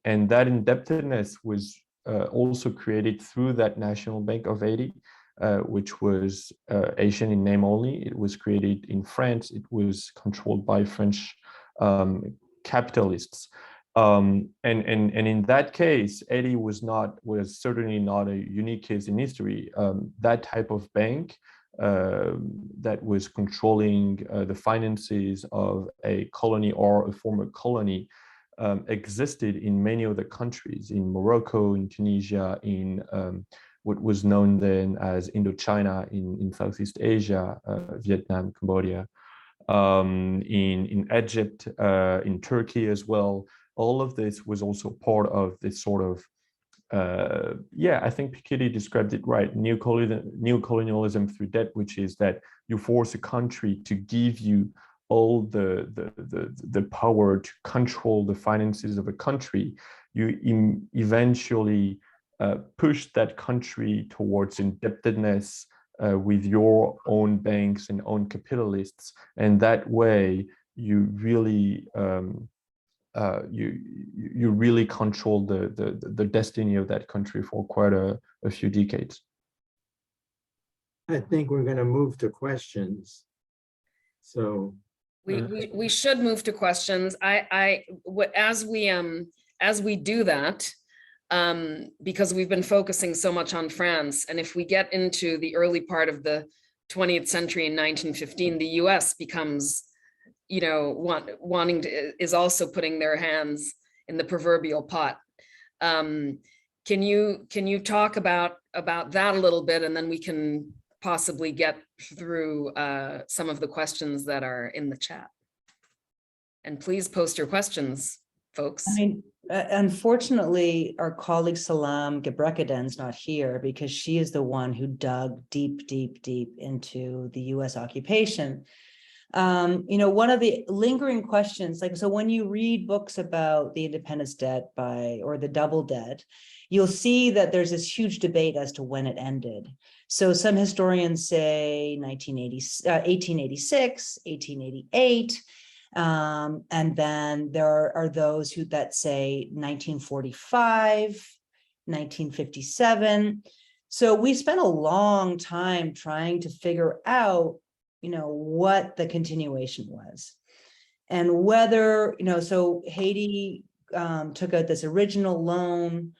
that indebtedness was also created through that National Bank of Haiti, which was Asian in name only. It was created in France. It was controlled by French capitalists. And in that case, Haiti was certainly not a unique case in history. That type of bank that was controlling the finances of a colony or a former colony existed in many other countries, in Morocco, in Tunisia, in what was known then as Indochina, in Southeast Asia, Vietnam, Cambodia, in Egypt, in Turkey as well. All of this was also part of this sort of, I think Piketty described it right, neocolonialism through debt, which is that you force a country to give you all the power to control the finances of a country. You eventually push that country towards indebtedness with your own banks and own capitalists, and that way you really you really control the destiny of that country for quite a few decades. I think we're going to move to questions. So we should move to questions. As we do that, because we've been focusing so much on France, and if we get into the early part of the 20th century in 1915, the US becomes, you know, is also putting their hands in the proverbial pot. Can you talk about that a little bit, and then we can possibly get through some of the questions that are in the chat. And please post your questions, folks. I mean, unfortunately, our colleague Salam Gebrekeden's not here because she is the one who dug deep, deep, deep into the US occupation. You know, one of the lingering questions, like, so when you read books about the independence debt or the double debt, you'll see that there's this huge debate as to when it ended. So some historians say 1886, 1888. And then there are those that say 1945, 1957. So we spent a long time trying to figure out, you know, what the continuation was and whether, you know, so Haiti took out this original loan,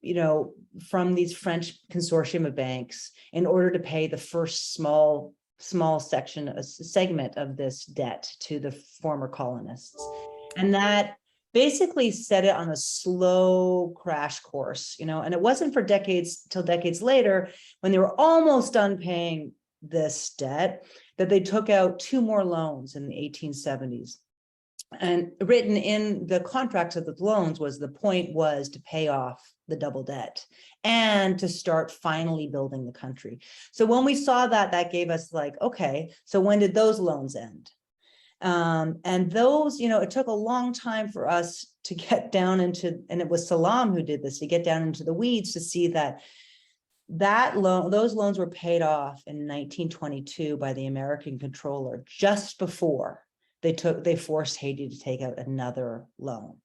you know, from these French consortium of banks in order to pay the first small section, a segment of this debt to the former colonists. And that basically set it on a slow crash course, you know, and it wasn't for decades till decades later, when they were almost done paying this debt, that they took out 2 more loans in the 1870s. And written in the contracts of the loans was the point was to pay off the double debt and to start finally building the country. So when we saw that, that gave us like, okay, so when did those loans end? And those, you know, it took a long time for us to get down into, and it was Salam who did this, to get down into the weeds to see that those loans were paid off in 1922 by the American controller just before they forced Haiti to take out another loan.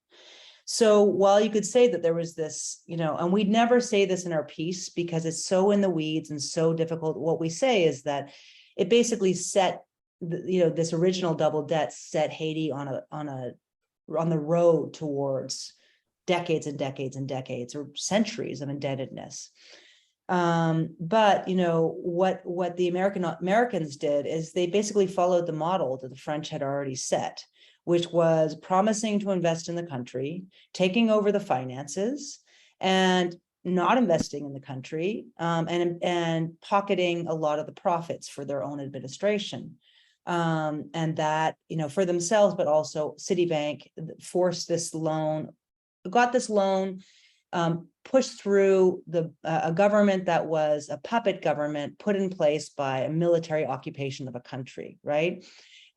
So while you could say that there was this, you know, and we'd never say this in our piece because it's so in the weeds and so difficult, what we say is that it basically set, you know, this original double debt set Haiti on the road towards decades and decades and decades or centuries of indebtedness. But you know what the Americans did is they basically followed the model that the French had already set, which was promising to invest in the country, taking over the finances, and not investing in the country, and pocketing a lot of the profits for their own administration, and that, you know, for themselves, but also Citibank forced this loan, got this loan. Pushed through a government that was a puppet government put in place by a military occupation of a country, right?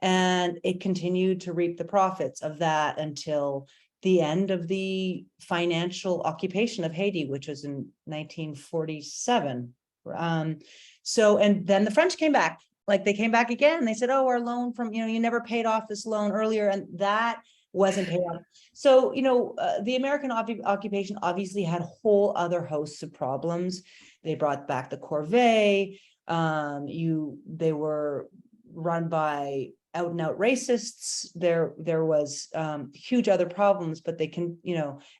And it continued to reap the profits of that until the end of the financial occupation of Haiti, which was in 1947. So, and then the French came back, like they came back again. They said, oh, our loan from, you know, you never paid off this loan earlier. And that wasn't paid off. So, you know, the American occupation obviously had whole other hosts of problems. They brought back the corvée. They were run by out and out racists. There was huge other problems, but they can,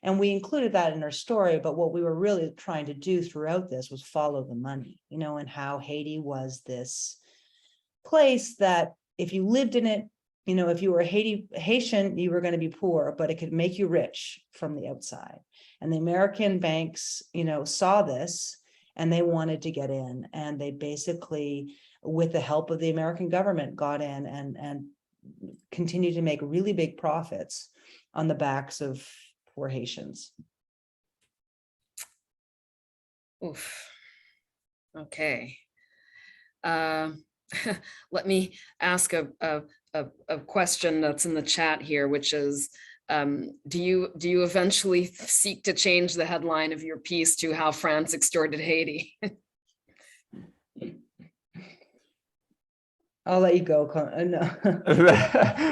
and we included that in our story. But what we were really trying to do throughout this was follow the money, and how Haiti was this place that if you lived in it, if you were Haitian, you were going to be poor, but it could make you rich from the outside. And the American banks, saw this and they wanted to get in, and they basically, with the help of the American government, got in and continued to make really big profits on the backs of poor Haitians. Oof. Okay. Let me ask a question that's in the chat here, which is, do you eventually seek to change the headline of your piece to how France extorted Haiti? I'll let you go. No.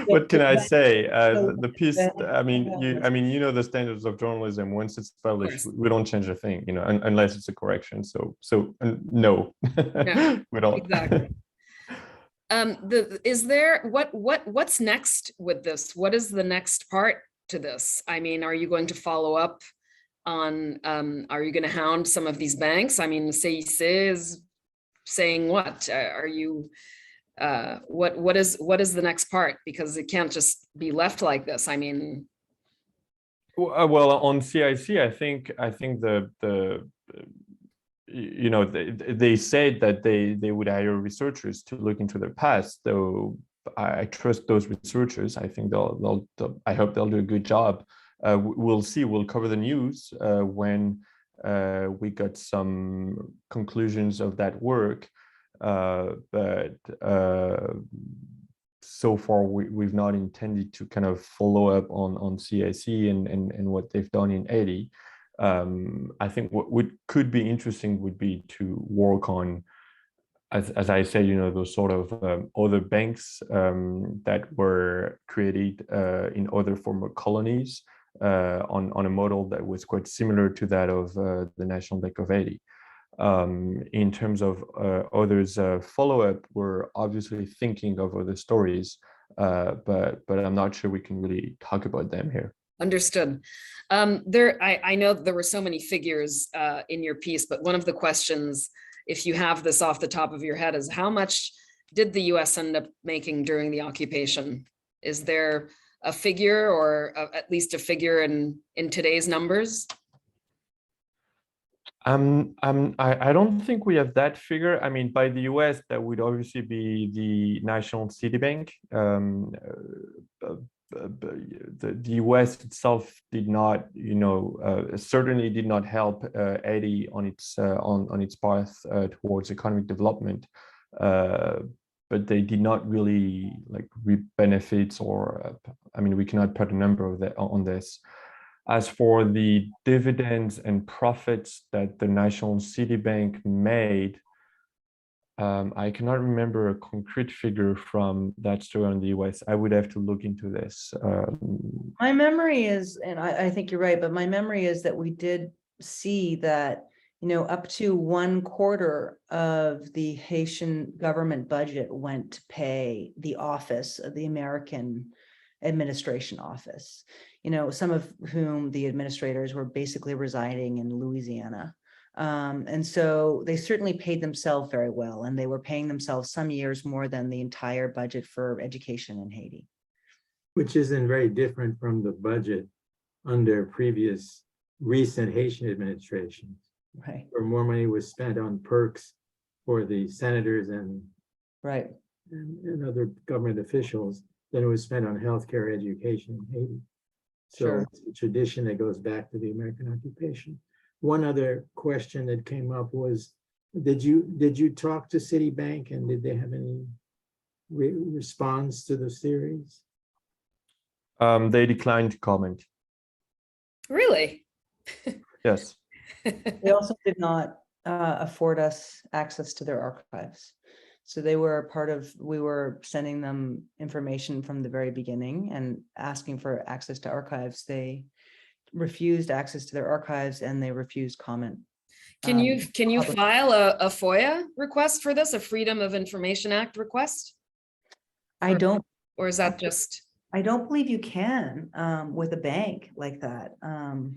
What can I say? The piece, I mean, the standards of journalism. Once it's published, we don't change a thing, unless it's a correction. So no, Yeah, we don't. Exactly. What's next with this? What is the next part to this? I mean, are you going to follow up on, are you going to hound some of these banks? I mean, CIC is saying what? Are you, what is the next part? Because it can't just be left like this. I mean. Well, on CIC, I think they said that they would hire researchers to look into their past. So I trust those researchers. I think I hope they'll do a good job. We'll see. We'll cover the news when we got some conclusions of that work. But so far we've not intended to kind of follow up on CIC and what they've done in Haiti. I think what could be interesting would be to work on, as I said, those sort of other banks that were created in other former colonies on a model that was quite similar to that of the National Bank of Haiti. In terms of others follow-up, we're obviously thinking of other stories, but I'm not sure we can really talk about them here. Understood. I know there were so many figures in your piece, but one of the questions, if you have this off the top of your head, is how much did the US end up making during the occupation? Is there a figure, or at least a figure in today's numbers? I don't think we have that figure. I mean, by the US, that would obviously be the National City Bank. The US itself did not, certainly did not help Haiti on its path towards economic development. But they did not really reap benefits, or we cannot put a number of that on this. As for the dividends and profits that the National City Bank made, I cannot remember a concrete figure from that story in the US. I would have to look into this. My memory is, and I think you're right, but my memory is that we did see that, up to 1/4 of the Haitian government budget went to pay the office of the American administration office, some of whom the administrators were basically residing in Louisiana. And so they certainly paid themselves very well, and they were paying themselves some years more than the entire budget for education in Haiti. Which isn't very different from the budget under previous recent Haitian administrations, Right. where more money was spent on perks for the senators and Right. and other government officials than it was spent on healthcare, education in Haiti. So Sure. it's a tradition that goes back to the American occupation. One other question that came up was, did you talk to Citibank, and did they have any response to the theories? They declined to comment. Really? Yes. They also did not afford us access to their archives. So they were a part of, we were sending them information from the very beginning and asking for access to archives. They refused access to their archives, and they refused comment. Can you file a FOIA request for this, a Freedom of Information Act request? I don't, Or is that just, I don't believe you can with a bank like that.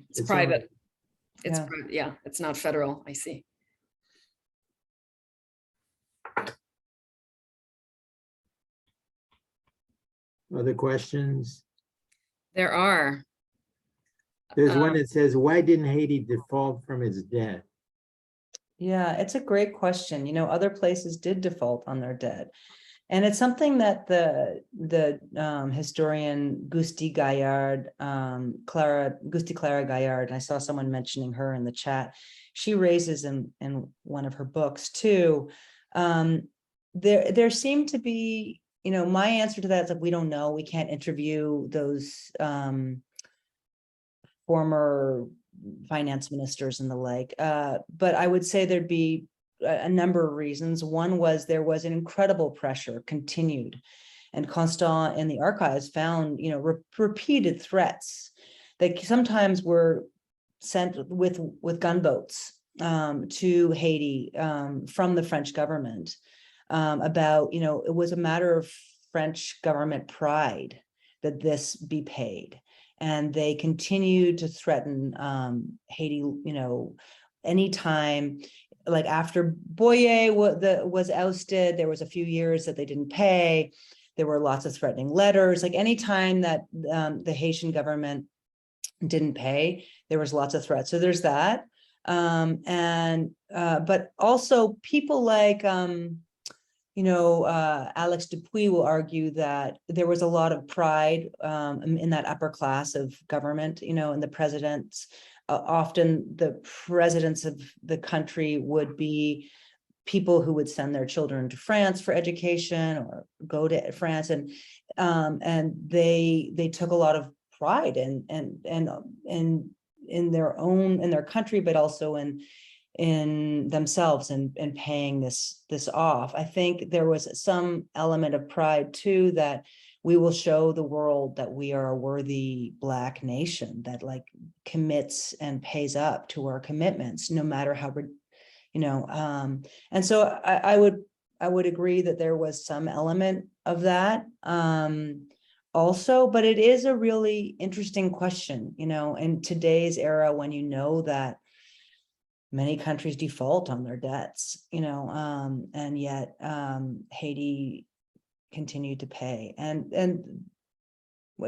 it's It's private? It's, Yeah. yeah, it's not federal, I see. Other questions? There are. There's one that says, why didn't Haiti default from its debt? Yeah, it's a great question. You know, other places did default on their debt. And it's something that the historian Gusti Gaillard, Clara Gaillard, and I saw someone mentioning her in the chat. She raises in one of her books too. There seemed to be, you know, my answer to that is that we don't know. We can't interview those former finance ministers and the like. But I would say there'd be a number of reasons. One was there was an incredible pressure continued, and Constant in the archives found, you know, repeated threats that sometimes were sent with gunboats to Haiti from the French government about, you know, it was a matter of French government pride that this be paid. And they continued to threaten Haiti, you know, anytime, like after Boye was ousted, there was a few years that they didn't pay. There were lots of threatening letters. Like anytime that the Haitian government didn't pay, there was lots of threats. So there's that. But also people like, you know, Alex Dupuy will argue that there was a lot of pride in that upper class of government, you know, and the presidents, often the presidents of the country would be people who would send their children to France for education or go to France. And they took a lot of pride in their country, but also in themselves and paying this off. I think there was some element of pride too, that we will show the world that we are a worthy Black nation that like commits and pays up to our commitments, no matter how, you know, and so I would agree that there was some element of that also, but it is a really interesting question, you know, in today's era, when you know that many countries default on their debts, you know, and yet Haiti continued to pay. And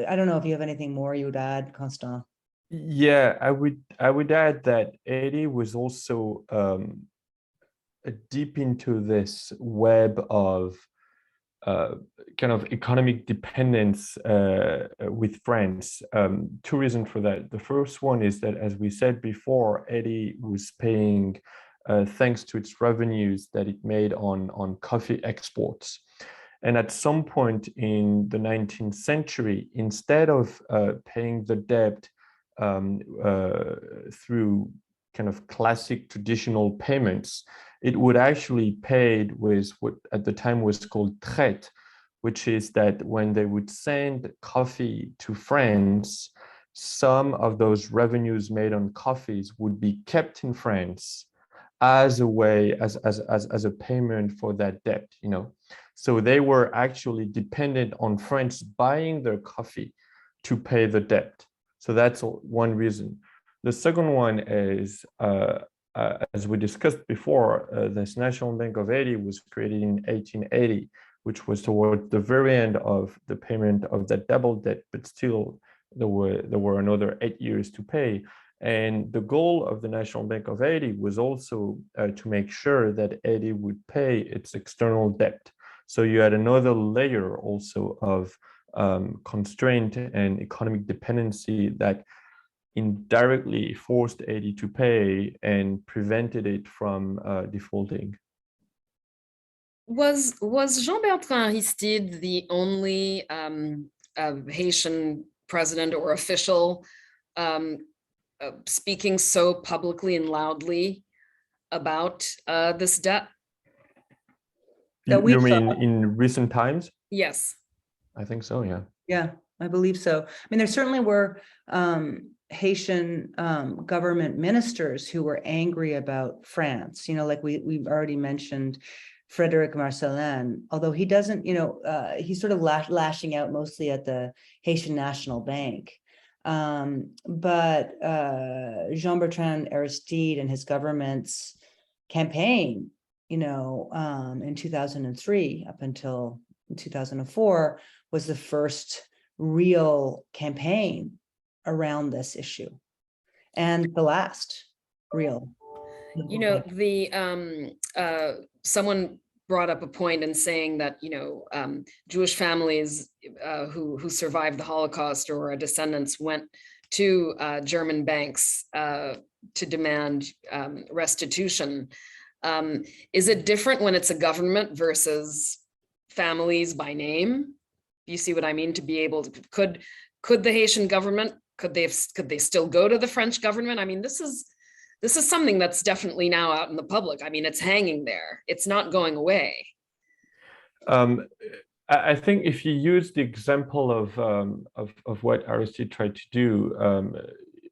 I don't know if you have anything more you would add, Constant. Yeah, I would add that Haiti was also deep into this web of kind of economic dependence with France. Two reasons for that. The first one is that, as we said before, Haiti was paying thanks to its revenues that it made on coffee exports. And at some point in the 19th century, instead of paying the debt through kind of classic traditional payments, it would actually paid with what at the time was called traite, which is that when they would send coffee to France, some of those revenues made on coffees would be kept in France as a way, as a payment for that debt, you know. So they were actually dependent on France buying their coffee to pay the debt. So that's one reason. The second one is, as we discussed before, this National Bank of Haiti was created in 1880, which was toward the very end of the payment of that double debt, but still there were another 8 years to pay. And the goal of the National Bank of Haiti was also to make sure that Haiti would pay its external debt. So you had another layer also of constraint and economic dependency that indirectly forced Haiti to pay and prevented it from defaulting. Was Jean-Bertrand Aristide the only Haitian president or official speaking so publicly and loudly about this debt? That You mean in recent times? Yes. I think so, yeah. Yeah, I believe so. I mean, there certainly were Haitian government ministers who were angry about France. You know, like we've already mentioned, Frederic Marcelin, although he doesn't, he's sort of lashing out mostly at the Haitian National Bank. But Jean-Bertrand Aristide and his government's campaign, in 2003 up until 2004 was the first real campaign around this issue, and the last real. Someone brought up a point in saying that, Jewish families who survived the Holocaust or are descendants went to German banks to demand restitution. Is it different when it's a government versus families by name? You see what I mean? To be able to, could the Haitian government, could they still go to the French government? I mean, this is something that's definitely now out in the public. I mean, it's hanging there. It's not going away. I think if you use the example of what Aristide tried to do,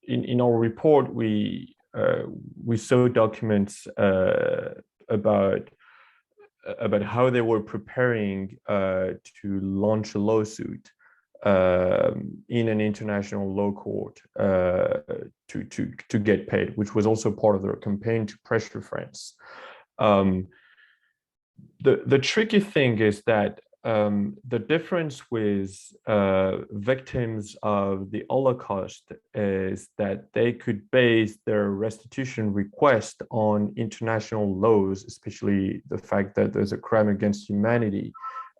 in our report, we saw documents about how they were preparing to launch a lawsuit in an international law court to get paid, which was also part of their campaign to pressure France. The tricky thing is that the difference with victims of the Holocaust is that they could base their restitution request on international laws, especially the fact that there's a crime against humanity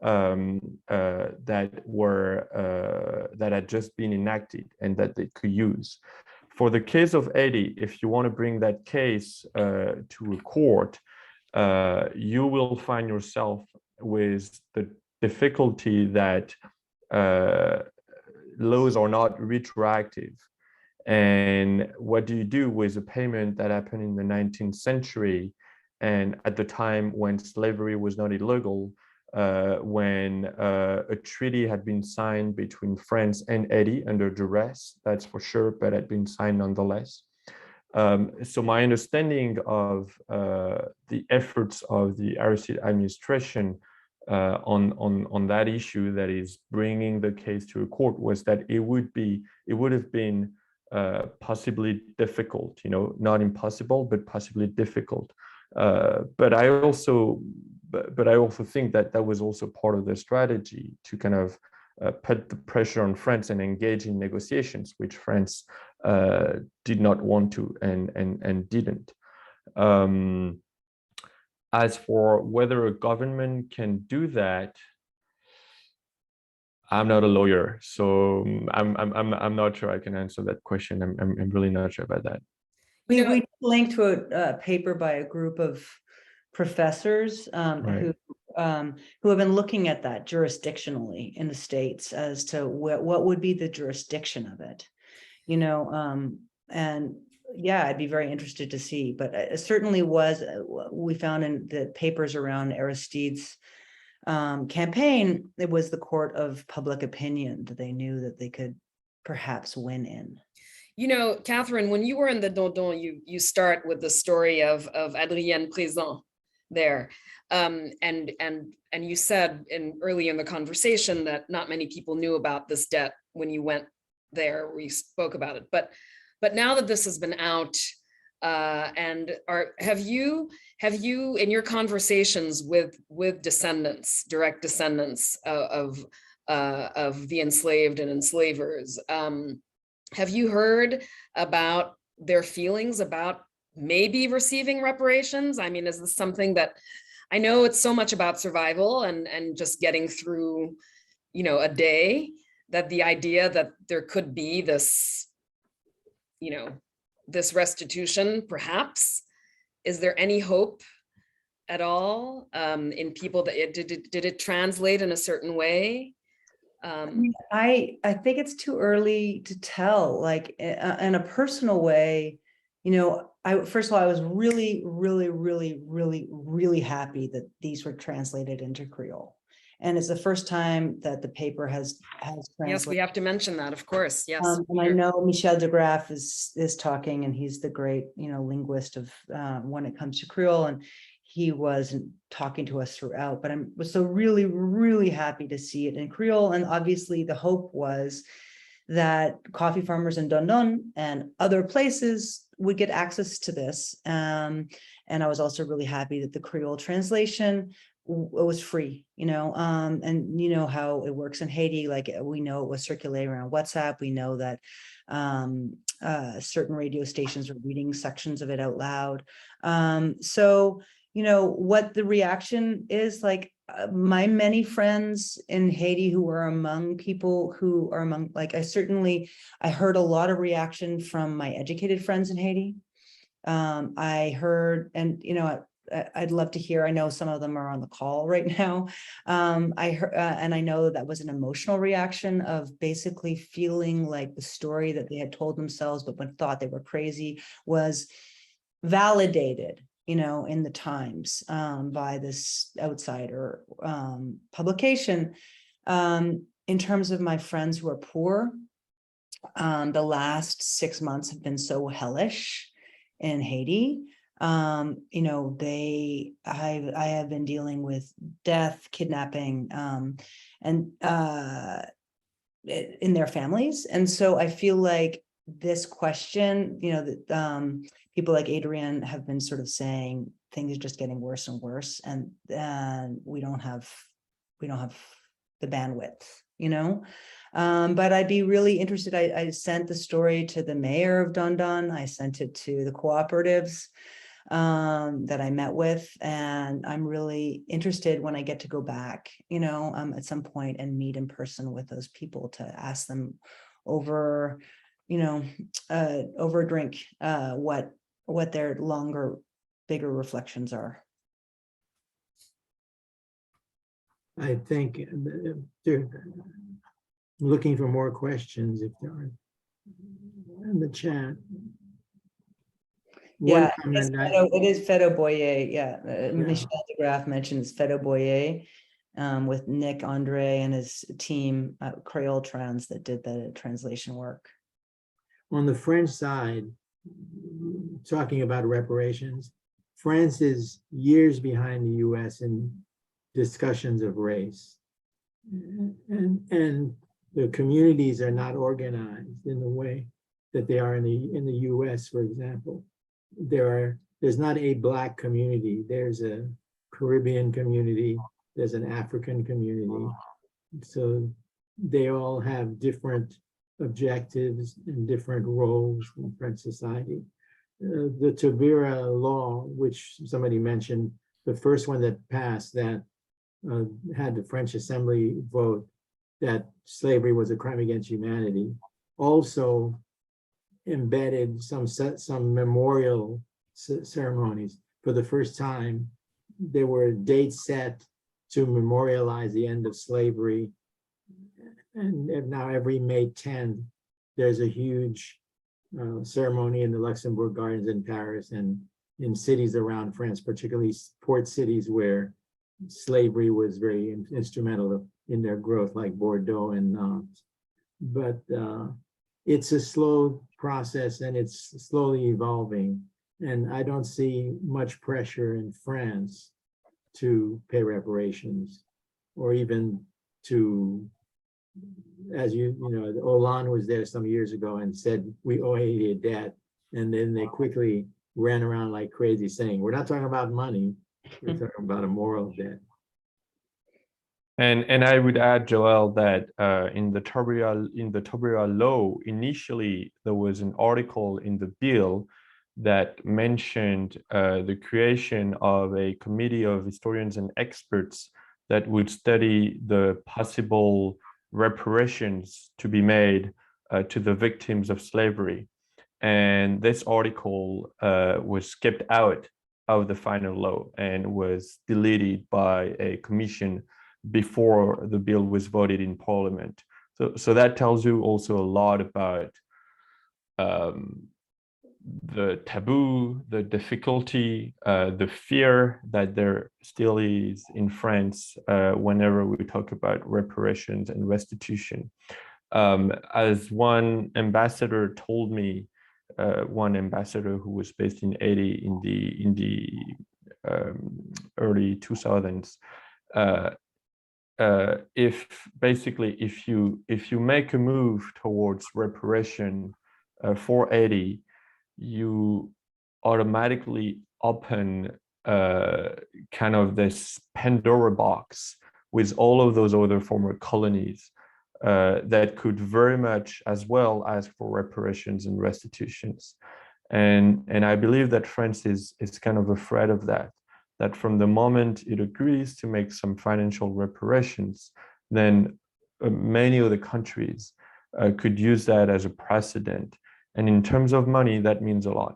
that had just been enacted and that they could use. For the case of Haiti, if you want to bring that case to a court, you will find yourself with the difficulty that laws are not retroactive. And what do you do with a payment that happened in the 19th century and at the time when slavery was not illegal, when a treaty had been signed between France and Haiti under duress, that's for sure, but had been signed nonetheless. So my understanding of the efforts of the Aristide administration on that issue, that is bringing the case to a court, was that it would have been possibly difficult, not impossible, but possibly difficult. But I also think that that was also part of the strategy to kind of put the pressure on France and engage in negotiations, which France did not want to and didn't. As for whether a government can do that, I'm not a lawyer, so I'm not sure I can answer that question. I'm really not sure about that. We linked to a paper by a group of professors Right. who have been looking at that jurisdictionally in the States as to what would be the jurisdiction of it, and yeah, I'd be very interested to see, but it certainly was, we found in the papers around Aristide's campaign, it was the court of public opinion that they knew that they could perhaps win in. Catherine, when you were in the Dondon, you start with the story of Adrienne Présent there. And you said early in the conversation that not many people knew about this debt when you went there, we spoke about it. But now that this has been out, and have you in your conversations with descendants, direct descendants of the enslaved and enslavers, have you heard about their feelings about maybe receiving reparations? I mean, is this something that, I know it's so much about survival and just getting through, a day, that the idea that there could be this, this restitution, perhaps, is there any hope at all in people that did it translate in a certain way? I think it's too early to tell, like in a personal way, first of all, I was really, really, really, really, really happy that these were translated into Creole. And it's the first time that the paper has translated. Yes, we have to mention that, of course. Yes. And I know Michel de Graaf is talking, and he's the great, linguist of when it comes to Creole. And he wasn't talking to us throughout, but I was so really, really happy to see it in Creole. And obviously the hope was that coffee farmers in Dondon and other places would get access to this. And I was also really happy that the Creole translation was free, and you know how it works in Haiti. Like, we know it was circulating around WhatsApp. We know that certain radio stations were reading sections of it out loud. So, what the reaction is, like, my many friends in Haiti who are among people who are among, like, I heard a lot of reaction from my educated friends in Haiti. I heard, and I'd love to hear, I know some of them are on the call right now. I heard, and I know that was an emotional reaction of basically feeling like the story that they had told themselves, but when thought they were crazy, was validated, in the Times, by this outsider publication. In terms of my friends who are poor, the last 6 months have been so hellish in Haiti. I have been dealing with death, kidnapping, and in their families. And so I feel like this question, that people like Adrian have been sort of saying things are just getting worse and worse, and we don't have the bandwidth, but I'd be really interested. I sent the story to the mayor of Dondon. I sent it to the cooperatives that I met with, and I'm really interested when I get to go back, at some point and meet in person with those people to ask them over, over a drink, what their longer, bigger reflections are. I think they're looking for more questions if there are in the chat. Yeah, One comment it is Fedo Boyer. Yeah, Michel de Graaf mentions Fedo Boyer with Nick Andre and his team at Creole Trans that did the translation work. On the French side, talking about reparations, France is years behind the US in discussions of race. And the communities are not organized in the way that they are in the US, for example. There's not a Black community. There's a Caribbean community. There's an African community. So they all have different objectives and different roles in French society. The Taubira law, which somebody mentioned, the first one that passed that had the French Assembly vote that slavery was a crime against humanity, also embedded some memorial ceremonies. For the first time, there were dates set to memorialize the end of slavery. And now every May 10th, there's a huge ceremony in the Luxembourg Gardens in Paris and in cities around France, particularly port cities where slavery was very instrumental in their growth, like Bordeaux and Nantes. But it's a slow process and it's slowly evolving. And I don't see much pressure in France to pay reparations or even to, as Hollande was there some years ago and said, we owe Haiti a debt. And then they quickly ran around like crazy saying, we're not talking about money, we're talking about a moral debt. And I would add, Joel, that in the Taubira law, initially there was an article in the bill that mentioned the creation of a committee of historians and experts that would study the possible reparations to be made to the victims of slavery. And this article was skipped out of the final law and was deleted by a commission before the bill was voted in Parliament. So that tells you also a lot about the taboo, the difficulty, the fear that there still is in France whenever we talk about reparations and restitution. As one ambassador told me, one ambassador who was based in Haiti in the early 2000s. If basically if you make a move towards reparation for Haiti, you automatically open kind of this Pandora box with all of those other former colonies that could very much as well ask for reparations and restitutions. And I believe that France is kind of afraid of that from the moment it agrees to make some financial reparations, then many other countries could use that as a precedent. And in terms of money, that means a lot.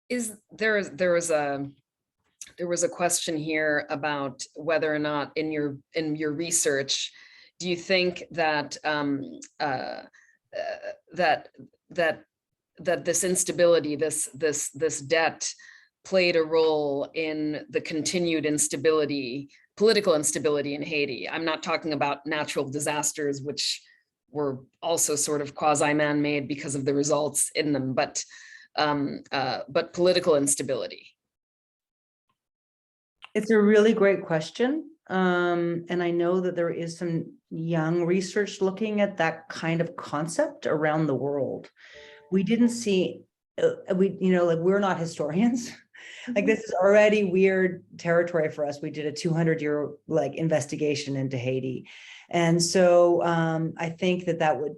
There was a question here about whether or not in your research, do you think that that this instability, this debt played a role in the continued instability, political instability in Haiti? I'm not talking about natural disasters, which were also sort of quasi-man-made because of the results in them, but political instability. It's a really great question. And I know that there is some young research looking at that kind of concept around the world. We didn't see, like we're not historians. Like this is already weird territory for us. We did a 200-year like investigation into Haiti. And so I think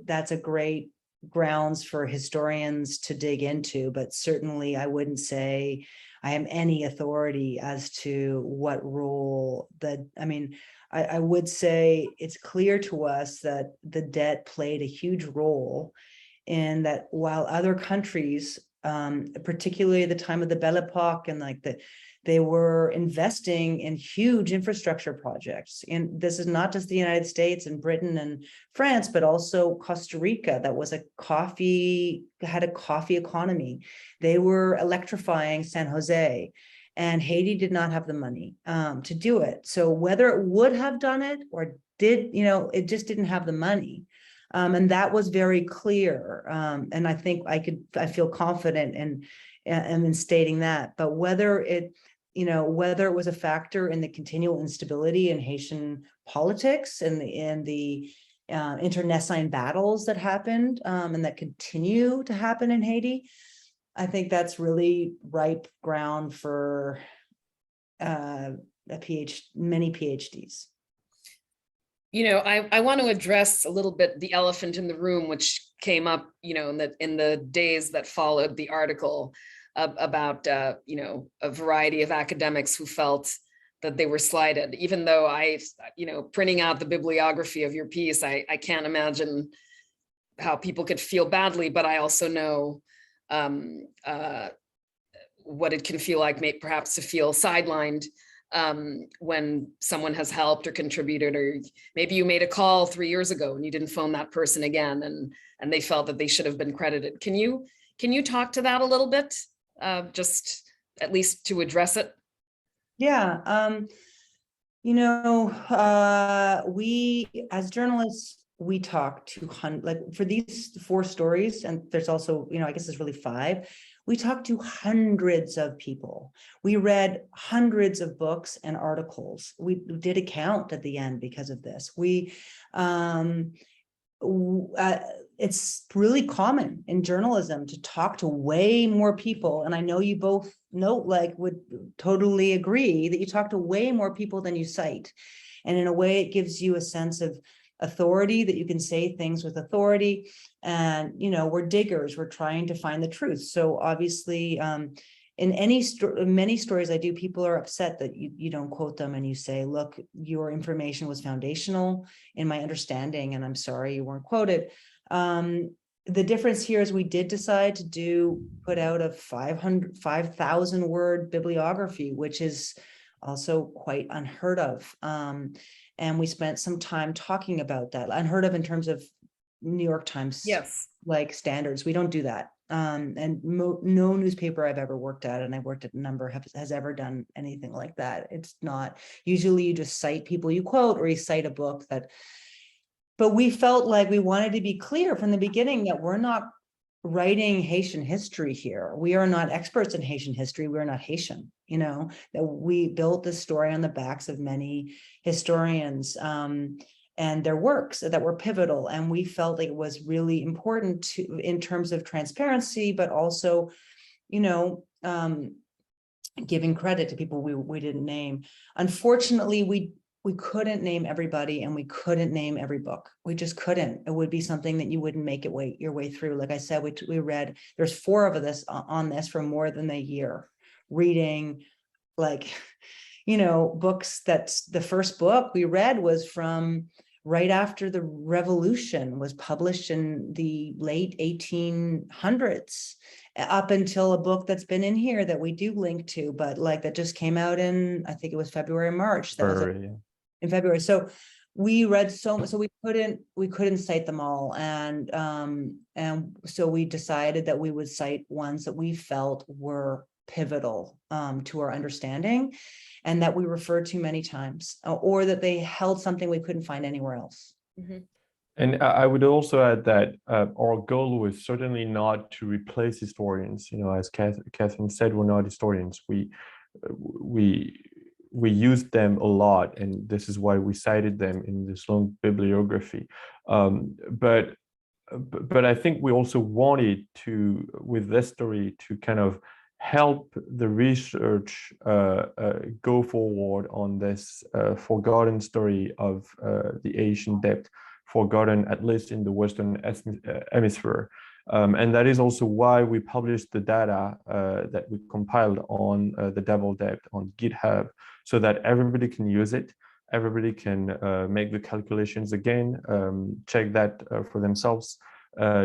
that's a great grounds for historians to dig into, but certainly I wouldn't say I have any authority as to what role I would say it's clear to us that the debt played a huge role in that, while other countries, particularly at the time of the Belle Epoque and they were investing in huge infrastructure projects. And this is not just the United States and Britain and France, but also Costa Rica, that was had a coffee economy. They were electrifying San Jose, and Haiti did not have the money to do it. So whether it would have done it or did, it just didn't have the money. And that was very clear. And I think I feel confident in stating that, but whether it was a factor in the continual instability in Haitian politics and the internecine battles that happened and that continue to happen in Haiti, I think that's really ripe ground for many PhDs. I want to address a little bit the elephant in the room, which came up, in the days that followed the article about, a variety of academics who felt that they were slighted. Even though printing out the bibliography of your piece, I can't imagine how people could feel badly, but I also know what it can feel like, perhaps to feel sidelined when someone has helped or contributed, or maybe you made a call 3 years ago and you didn't phone that person again, and they felt that they should have been credited. Can you talk to that a little bit, just at least to address it? Yeah, we as journalists, we talk to for these 4 stories, and there's also, I guess there's really 5. We talked to hundreds of people. We read hundreds of books and articles. We did a count at the end because of this. It's really common in journalism to talk to way more people. And I know you both would totally agree that you talk to way more people than you cite. And in a way, it gives you a sense of authority, that you can say things with authority. And, we're diggers, we're trying to find the truth. So obviously, in many stories I do, people are upset that you don't quote them, and you say, look, your information was foundational in my understanding, and I'm sorry you weren't quoted. The difference here is we did decide to put out a 5,000 word bibliography, which is also quite unheard of. And we spent some time talking about that. Unheard of in terms of New York Times, yes, standards. We don't do that. And no newspaper I've ever worked at, and I worked at a number, has ever done anything like that. It's not, usually you just cite people you quote, or you cite a book but we felt like we wanted to be clear from the beginning that we're not writing Haitian history here. We are not experts in Haitian history. We're not Haitian, you know, that we built this story on the backs of many historians and their works that were pivotal. And we felt like it was really important to, in terms of transparency, but also, you know, giving credit to people we didn't name. Unfortunately, we couldn't name everybody and we couldn't name every book. We just couldn't. It would be something that you wouldn't make your way through. Like I said, we read, there's 4 of this on this for more than a year, reading like, you know, books. That's the first book we read was from right after the revolution, was published in the late 1800s, up until a book that's been in here that we do link to, but like that just came out in, I think it was February, March. That was in February. So we read so much, so we couldn't cite them all. And so we decided that we would cite ones that we felt were pivotal to our understanding and that we referred to many times, or that they held something we couldn't find anywhere else. Mm-hmm. And I would also add that our goal was certainly not to replace historians. You know, as Catherine said, we're not historians. We used them a lot, and this is why we cited them in this long bibliography. But I think we also wanted to, with this story, to kind of help the research go forward on this forgotten story of the Asian debt, forgotten at least in the Western hemisphere. And that is also why we published the data that we compiled on the double debt on GitHub, so that everybody can use it. Everybody can make the calculations again, check that for themselves,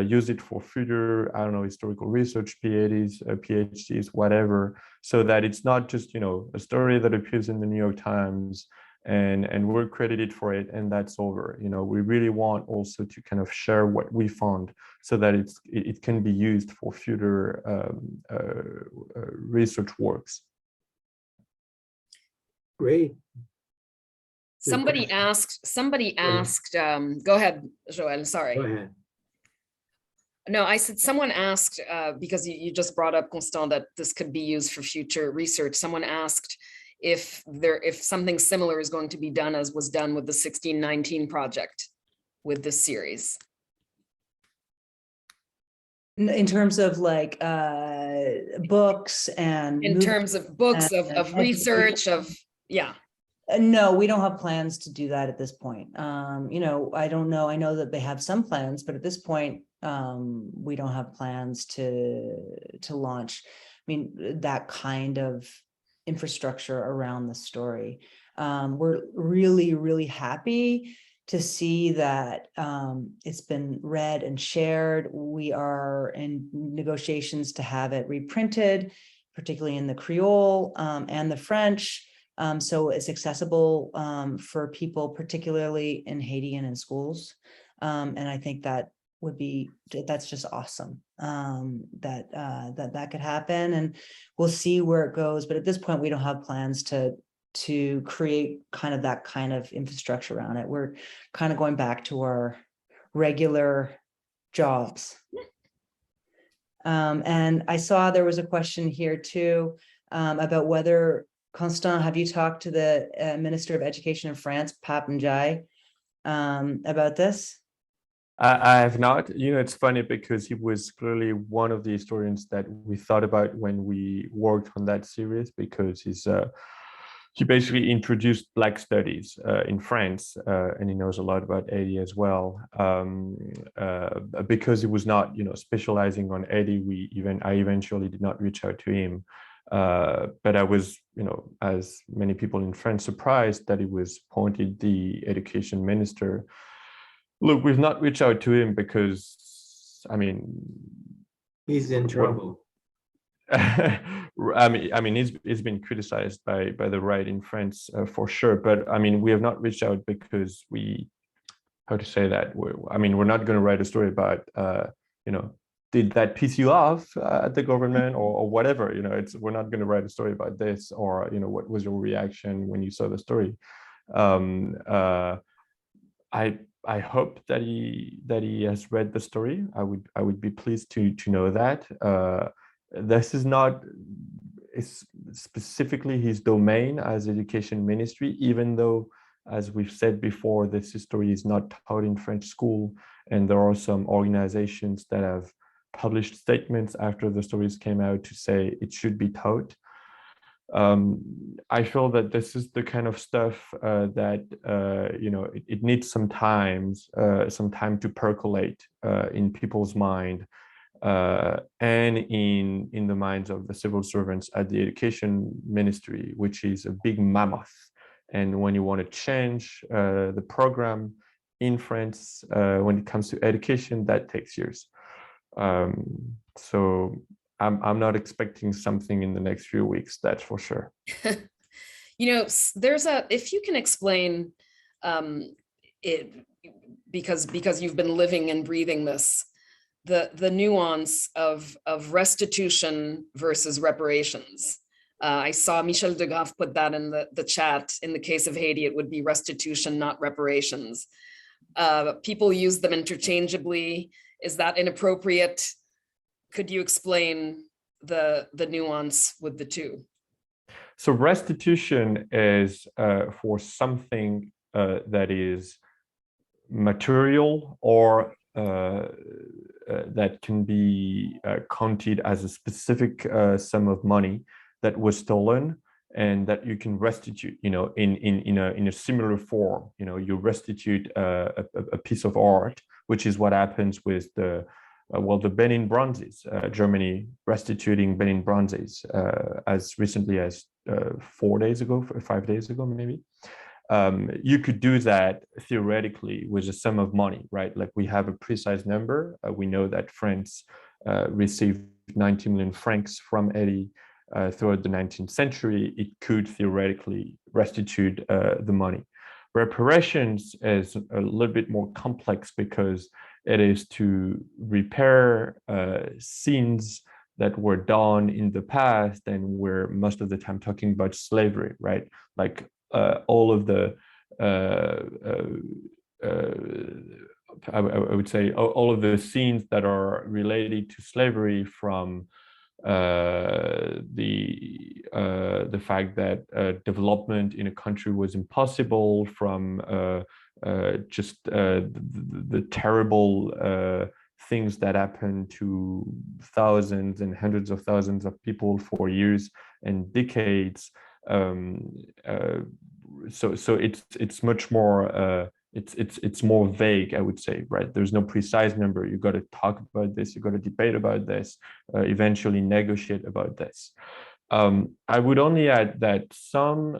use it for future, I don't know, historical research, PhDs, whatever, so that it's not just, you know, a story that appears in the New York Times and we're credited for it and that's over. You know, we really want also to kind of share what we found so that it can be used for future research works. Great. Somebody asked, go ahead, Joël, sorry. Go ahead. No, I said someone asked, because you just brought up, Constant, that this could be used for future research. Someone asked if something similar is going to be done as was done with the 1619 project with this series. In terms of like books and in terms of books, of research, of, yeah. No, we don't have plans to do that at this point. You know, I don't know. I know that they have some plans, but at this point, we don't have plans to launch, I mean, that kind of infrastructure around the story. We're really, really happy to see that it's been read and shared. We are in negotiations to have it reprinted, particularly in the Creole and the French. So it's accessible for people, particularly in Haiti and in schools. And I think that would be, that's just awesome that could happen, and we'll see where it goes. But at this point, we don't have plans to create kind of that kind of infrastructure around it. We're kind of going back to our regular jobs. And I saw there was a question here too about whether, Constant, have you talked to the Minister of Education in France, Pap Ndiaye, about this? I have not. You know, it's funny because he was clearly one of the historians that we thought about when we worked on that series, because he basically introduced Black studies in France, and he knows a lot about Haiti as well. Because he was not, you know, specializing on Haiti, I eventually did not reach out to him. But I was, you know, as many people in France, surprised that he was appointed the education minister. Look, we've not reached out to him because, I mean, he's in trouble. I mean, he's been criticized by the right in France for sure. But I mean, we have not reached out because how to say that? We're not going to write a story about, you know, did that piss you off at the government or whatever? You know, we're not going to write a story about this, or, you know, what was your reaction when you saw the story? I hope that he has read the story. I would be pleased to know that. This is not specifically his domain as education ministry, even though, as we've said before, this history is not taught in French school, and there are some organizations that have published statements after the stories came out to say it should be taught. I feel that this is the kind of stuff that it needs some time to percolate in people's mind and in the minds of the civil servants at the education ministry, which is a big mammoth. And when you want to change the program in France, when it comes to education, that takes years. So I'm not expecting something in the next few weeks, that's for sure. If you can explain it, because you've been living and breathing this, the nuance of restitution versus reparations. I saw Michel de Graaf put that in the chat. In the case of Haiti, it would be restitution, not reparations. People use them interchangeably. Is that inappropriate? Could you explain the nuance with the two? So restitution is for something that is material or that can be counted as a specific sum of money that was stolen, and that you can restitute, in a similar form. You restitute a piece of art, which is what happens with the Benin bronzes. Germany restituting Benin bronzes as recently as 5 days ago, maybe. You could do that theoretically with a sum of money, right? Like we have a precise number. We know that France received 90 million francs from Haiti throughout the 19th century. It could theoretically restitute the money. Reparations is a little bit more complex because it is to repair sins that were done in the past, and we're most of the time talking about slavery, right? Like all of the, I would say, all of the scenes that are related to slavery, from the fact that development in a country was impossible, from just the terrible things that happened to thousands and hundreds of thousands of people for years and decades. So it's much more it's more vague, I would say, right? There's no precise number. You got to talk about this, you got to debate about this, eventually negotiate about this. I would only add that some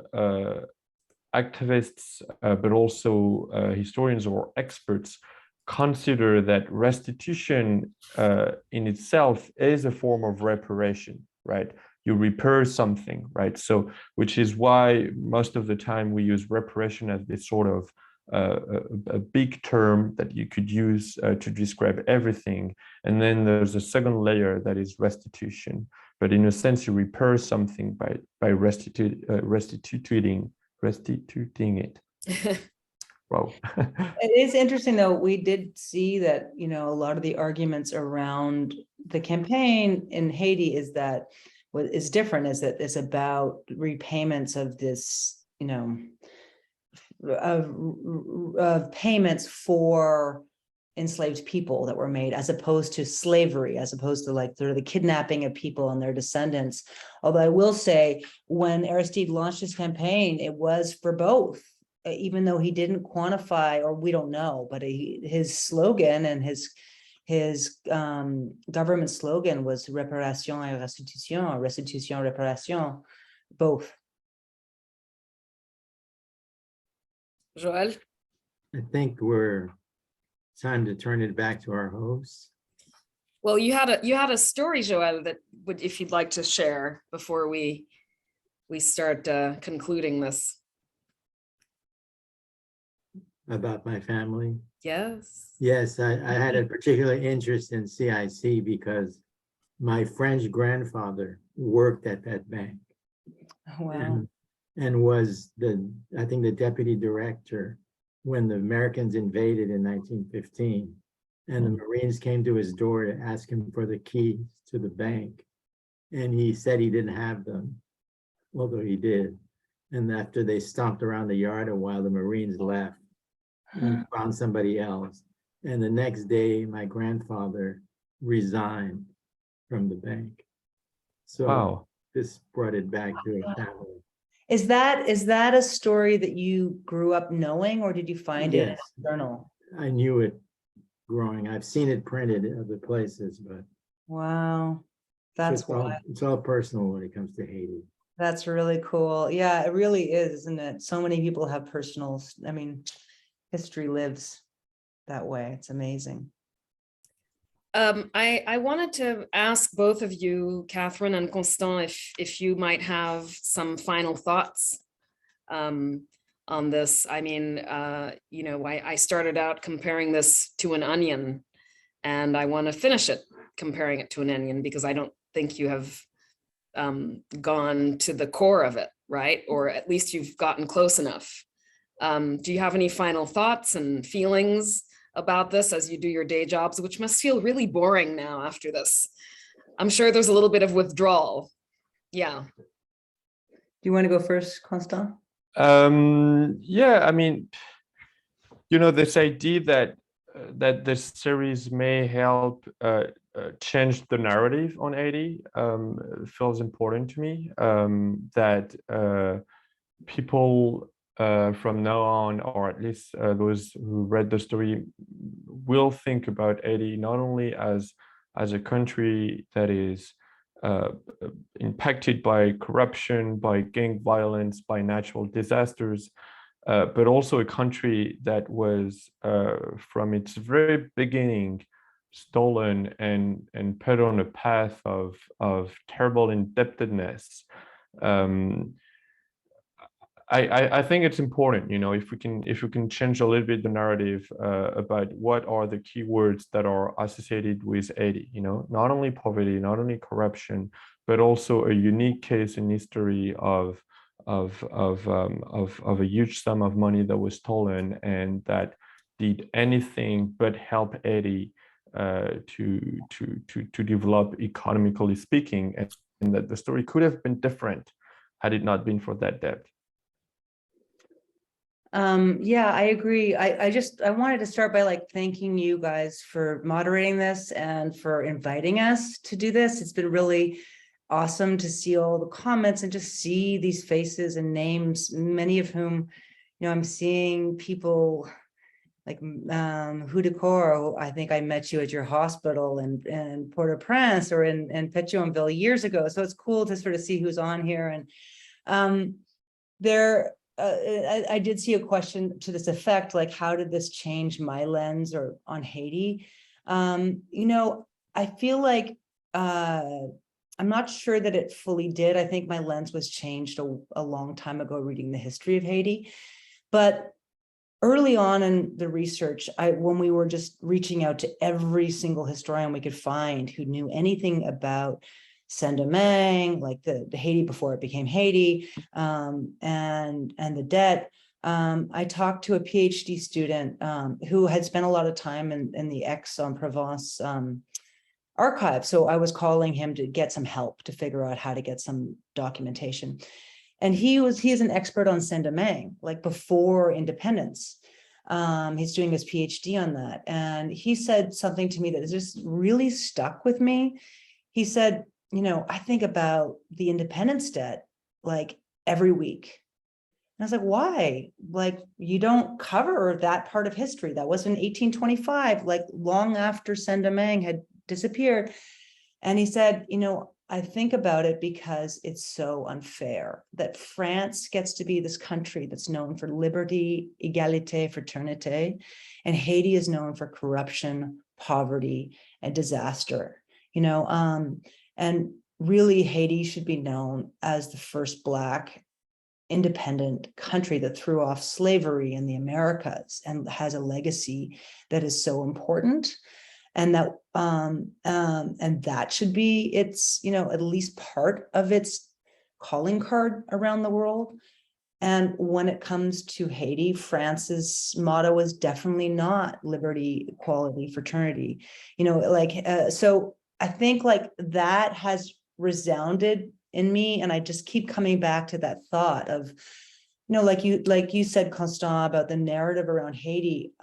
activists, but also historians or experts, consider that restitution in itself is a form of reparation, right? You repair something, right? So, which is why most of the time we use reparation as this sort of a big term that you could use to describe everything. And then there's a second layer that is restitution. But in a sense, you repair something by restituting it. Wow. It is interesting, though. We did see that, a lot of the arguments around the campaign in Haiti is that what is different is that it's about repayments of this, of payments for enslaved people that were made, as opposed to slavery, as opposed to like sort of the kidnapping of people and their descendants. Although I will say, when Aristide launched his campaign, it was for both, even though he didn't quantify, or we don't know, but his slogan and his government slogan was réparation et restitution, restitution, réparation, both. Joël? I think we're time to turn it back to our host. Well, you had a story, Joël, that if you'd like to share before we start concluding this. About my family. Yes. Yes, I had a particular interest in CIC because my French grandfather worked at that bank. Wow. And was I think the deputy director when the Americans invaded in 1915. And the Marines came to his door to ask him for the keys to the bank. And he said he didn't have them, although he did. And after they stomped around the yard a while, the Marines left and found somebody else. And the next day, my grandfather resigned from the bank. So Wow. this brought it back to a family. Is that a story that you grew up knowing, or did you find it in Yes. a journal? I knew it growing. I've seen it printed in other places, but Wow, that's wild. it's all personal when it comes to Haiti. That's really cool. Yeah, it really is, isn't it? So many people have personal, I mean, history lives that way. It's amazing. I wanted to ask both of you, Catherine and Constant, if you might have some final thoughts on this. I mean, you know, I started out comparing this to an onion, and I want to finish it comparing it to an onion, because I don't think you have gone to the core of it, right? Or at least you've gotten close enough. Do you have any final thoughts and feelings about this as you do your day jobs, which must feel really boring now after this? I'm sure there's a little bit of withdrawal. Yeah. Do you want to go first, Constant? Yeah, I mean, you know, this idea that that this series may help change the narrative on Haiti feels important to me. That people from now on, or at least those who read the story, will think about Haiti not only as a country that is impacted by corruption, by gang violence, by natural disasters, but also a country that was from its very beginning stolen and put on a path of terrible indebtedness. I think it's important, you know, if we can change a little bit the narrative about what are the keywords that are associated with Haiti, you know, not only poverty, not only corruption, but also a unique case in history of a huge sum of money that was stolen and that did anything but help Haiti to develop economically speaking, and that the story could have been different had it not been for that debt. Yeah, I agree. I wanted to start by thanking you guys for moderating this and for inviting us to do this. It's been really awesome to see all the comments and just see these faces and names, many of whom, you know, I'm seeing people like Hudicor. I think I met you at your hospital in Port-au-Prince or in Pétionville years ago. So it's cool to sort of see who's on here. And I did see a question to this effect, like, how did this change my lens or on Haiti? You know, I feel like I'm not sure that it fully did. I think my lens was changed a long time ago reading the history of Haiti. But early on in the research, when we were just reaching out to every single historian we could find who knew anything about Saint-Domingue, like the Haiti before it became Haiti, and the debt. I talked to a PhD student who had spent a lot of time in the Aix-en-Provence archive. So I was calling him to get some help to figure out how to get some documentation. And he is an expert on Saint-Domingue, like before independence. He's doing his PhD on that. And he said something to me that has just really stuck with me. He said, you know, I think about the independence debt like every week. And I was like, why? Like, you don't cover that part of history. That was in 1825, like long after Saint-Domingue had disappeared. And he said, you know, I think about it because it's so unfair that France gets to be this country that's known for liberty, égalité, fraternité, and Haiti is known for corruption, poverty, and disaster. You know, and really Haiti should be known as the first Black independent country that threw off slavery in the Americas and has a legacy that is so important. And that should be its, you know, at least part of its calling card around the world. And when it comes to Haiti, France's motto is definitely not liberty, equality, fraternity. So I think like that has resounded in me, and I just keep coming back to that thought of, like you said, Constant, about the narrative around Haiti.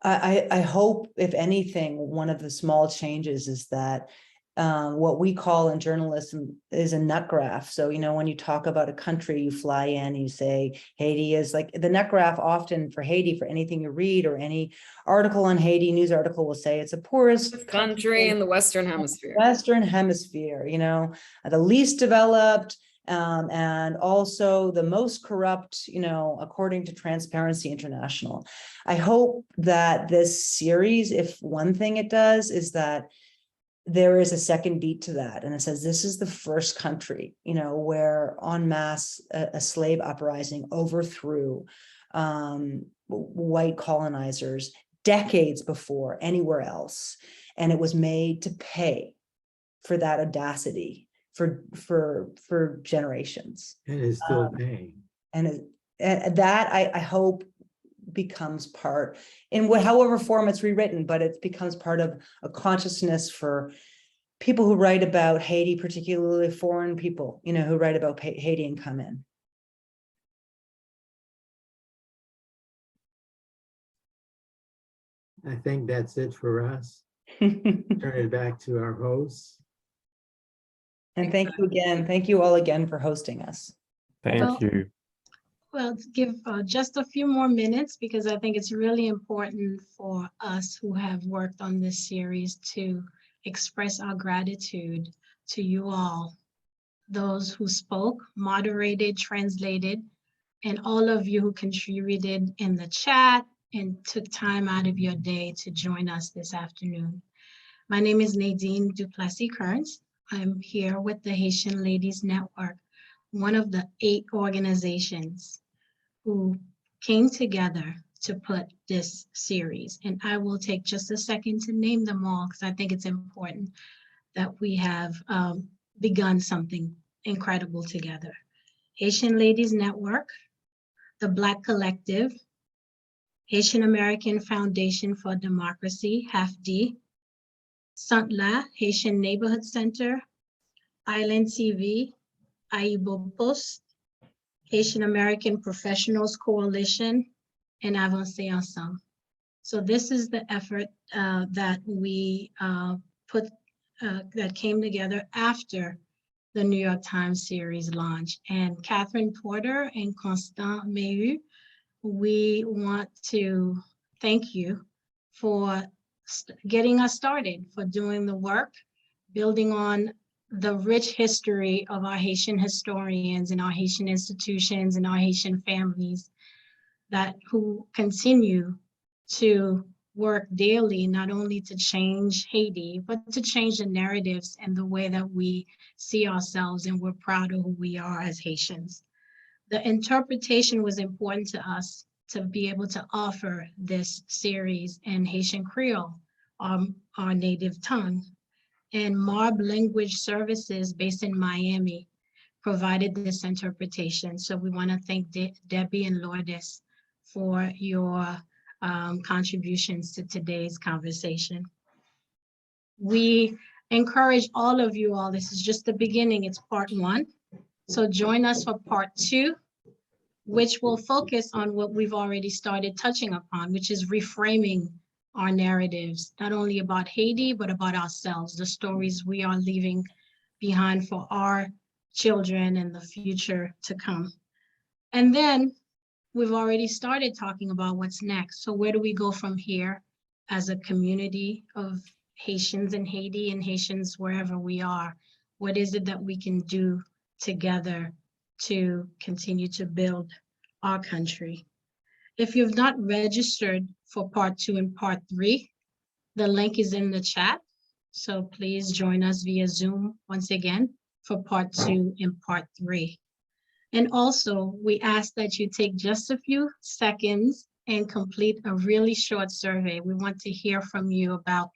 I hope, if anything, one of the small changes is that what we call in journalism is a nut graph. So, when you talk about a country, you fly in, you say Haiti is like the nut graph. Often for Haiti, for anything you read or any article on Haiti, news article will say it's the poorest Country in the Western Hemisphere. Western Hemisphere, the least developed, and also the most corrupt, according to Transparency International. I hope that this series, if one thing it does, is that there is a second beat to that. And it says, this is the first country, where en masse a slave uprising overthrew white colonizers decades before anywhere else. And it was made to pay for that audacity for generations. And is still paying. And that I hope becomes part in however form it's rewritten, but it becomes part of a consciousness for people who write about Haiti, particularly foreign people, who write about Haiti and come in. I think that's it for us. Turn it back to our hosts. And thank you again. Thank you all again for hosting us. Thank you. Well, to give just a few more minutes, because I think it's really important for us who have worked on this series to express our gratitude to you all, those who spoke, moderated, translated, and all of you who contributed in the chat and took time out of your day to join us this afternoon. My name is Nadine Duplessis-Kearns. I'm here with the Haitian Ladies Network, one of the 8 organizations who came together to put this series. And I will take just a second to name them all, because I think it's important that we have begun something incredible together. Haitian Ladies Network, the Black Collective, Haitian American Foundation for Democracy, HAFD, SUNTLA, Haitian Neighborhood Center, Island TV, Aibo Post, Haitian American Professionals Coalition, and Avancer Ensemble. So this is the effort that we that came together after the New York Times series launch. And Catherine Porter and Constant Mehu, we want to thank you for getting us started, for doing the work, building on the rich history of our Haitian historians and our Haitian institutions and our Haitian families who continue to work daily, not only to change Haiti, but to change the narratives and the way that we see ourselves, and we're proud of who we are as Haitians. The interpretation was important to us to be able to offer this series in Haitian Creole, our native tongue. And MARB Language Services based in Miami provided this interpretation. So we want to thank Debbie and Lourdes for your contributions to today's conversation. We encourage all of you all, this is just the beginning, it's part 1. So join us for part 2, which will focus on what we've already started touching upon, which is reframing our narratives, not only about Haiti, but about ourselves, the stories we are leaving behind for our children and the future to come. And then we've already started talking about what's next. So where do we go from here as a community of Haitians in Haiti and Haitians wherever we are? What is it that we can do together to continue to build our country? If you've not registered for part 2 and part 3, the link is in the chat. So please join us via Zoom once again for part 2 and part 3. And also, we ask that you take just a few seconds and complete a really short survey. We want to hear from you about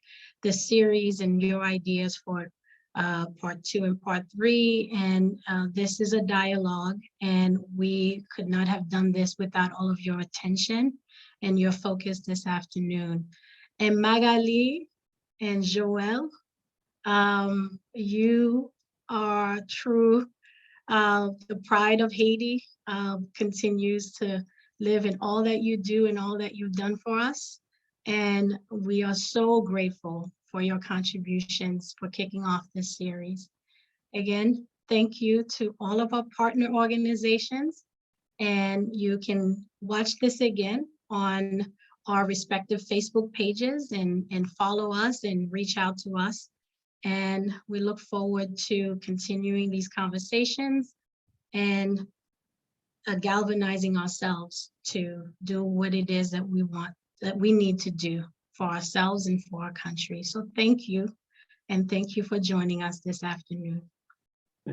the series and your ideas for part 2 and part 3. And this is a dialogue, and we could not have done this without all of your attention and your focus this afternoon. And Magali and Joel, you are true. The pride of Haiti continues to live in all that you do and all that you've done for us. And we are so grateful for your contributions for kicking off this series. Again, thank you to all of our partner organizations. And you can watch this again on our respective Facebook pages and follow us and reach out to us. And we look forward to continuing these conversations and galvanizing ourselves to do what it is that we want, that we need to do for ourselves and for our country. So thank you. And thank you for joining us this afternoon.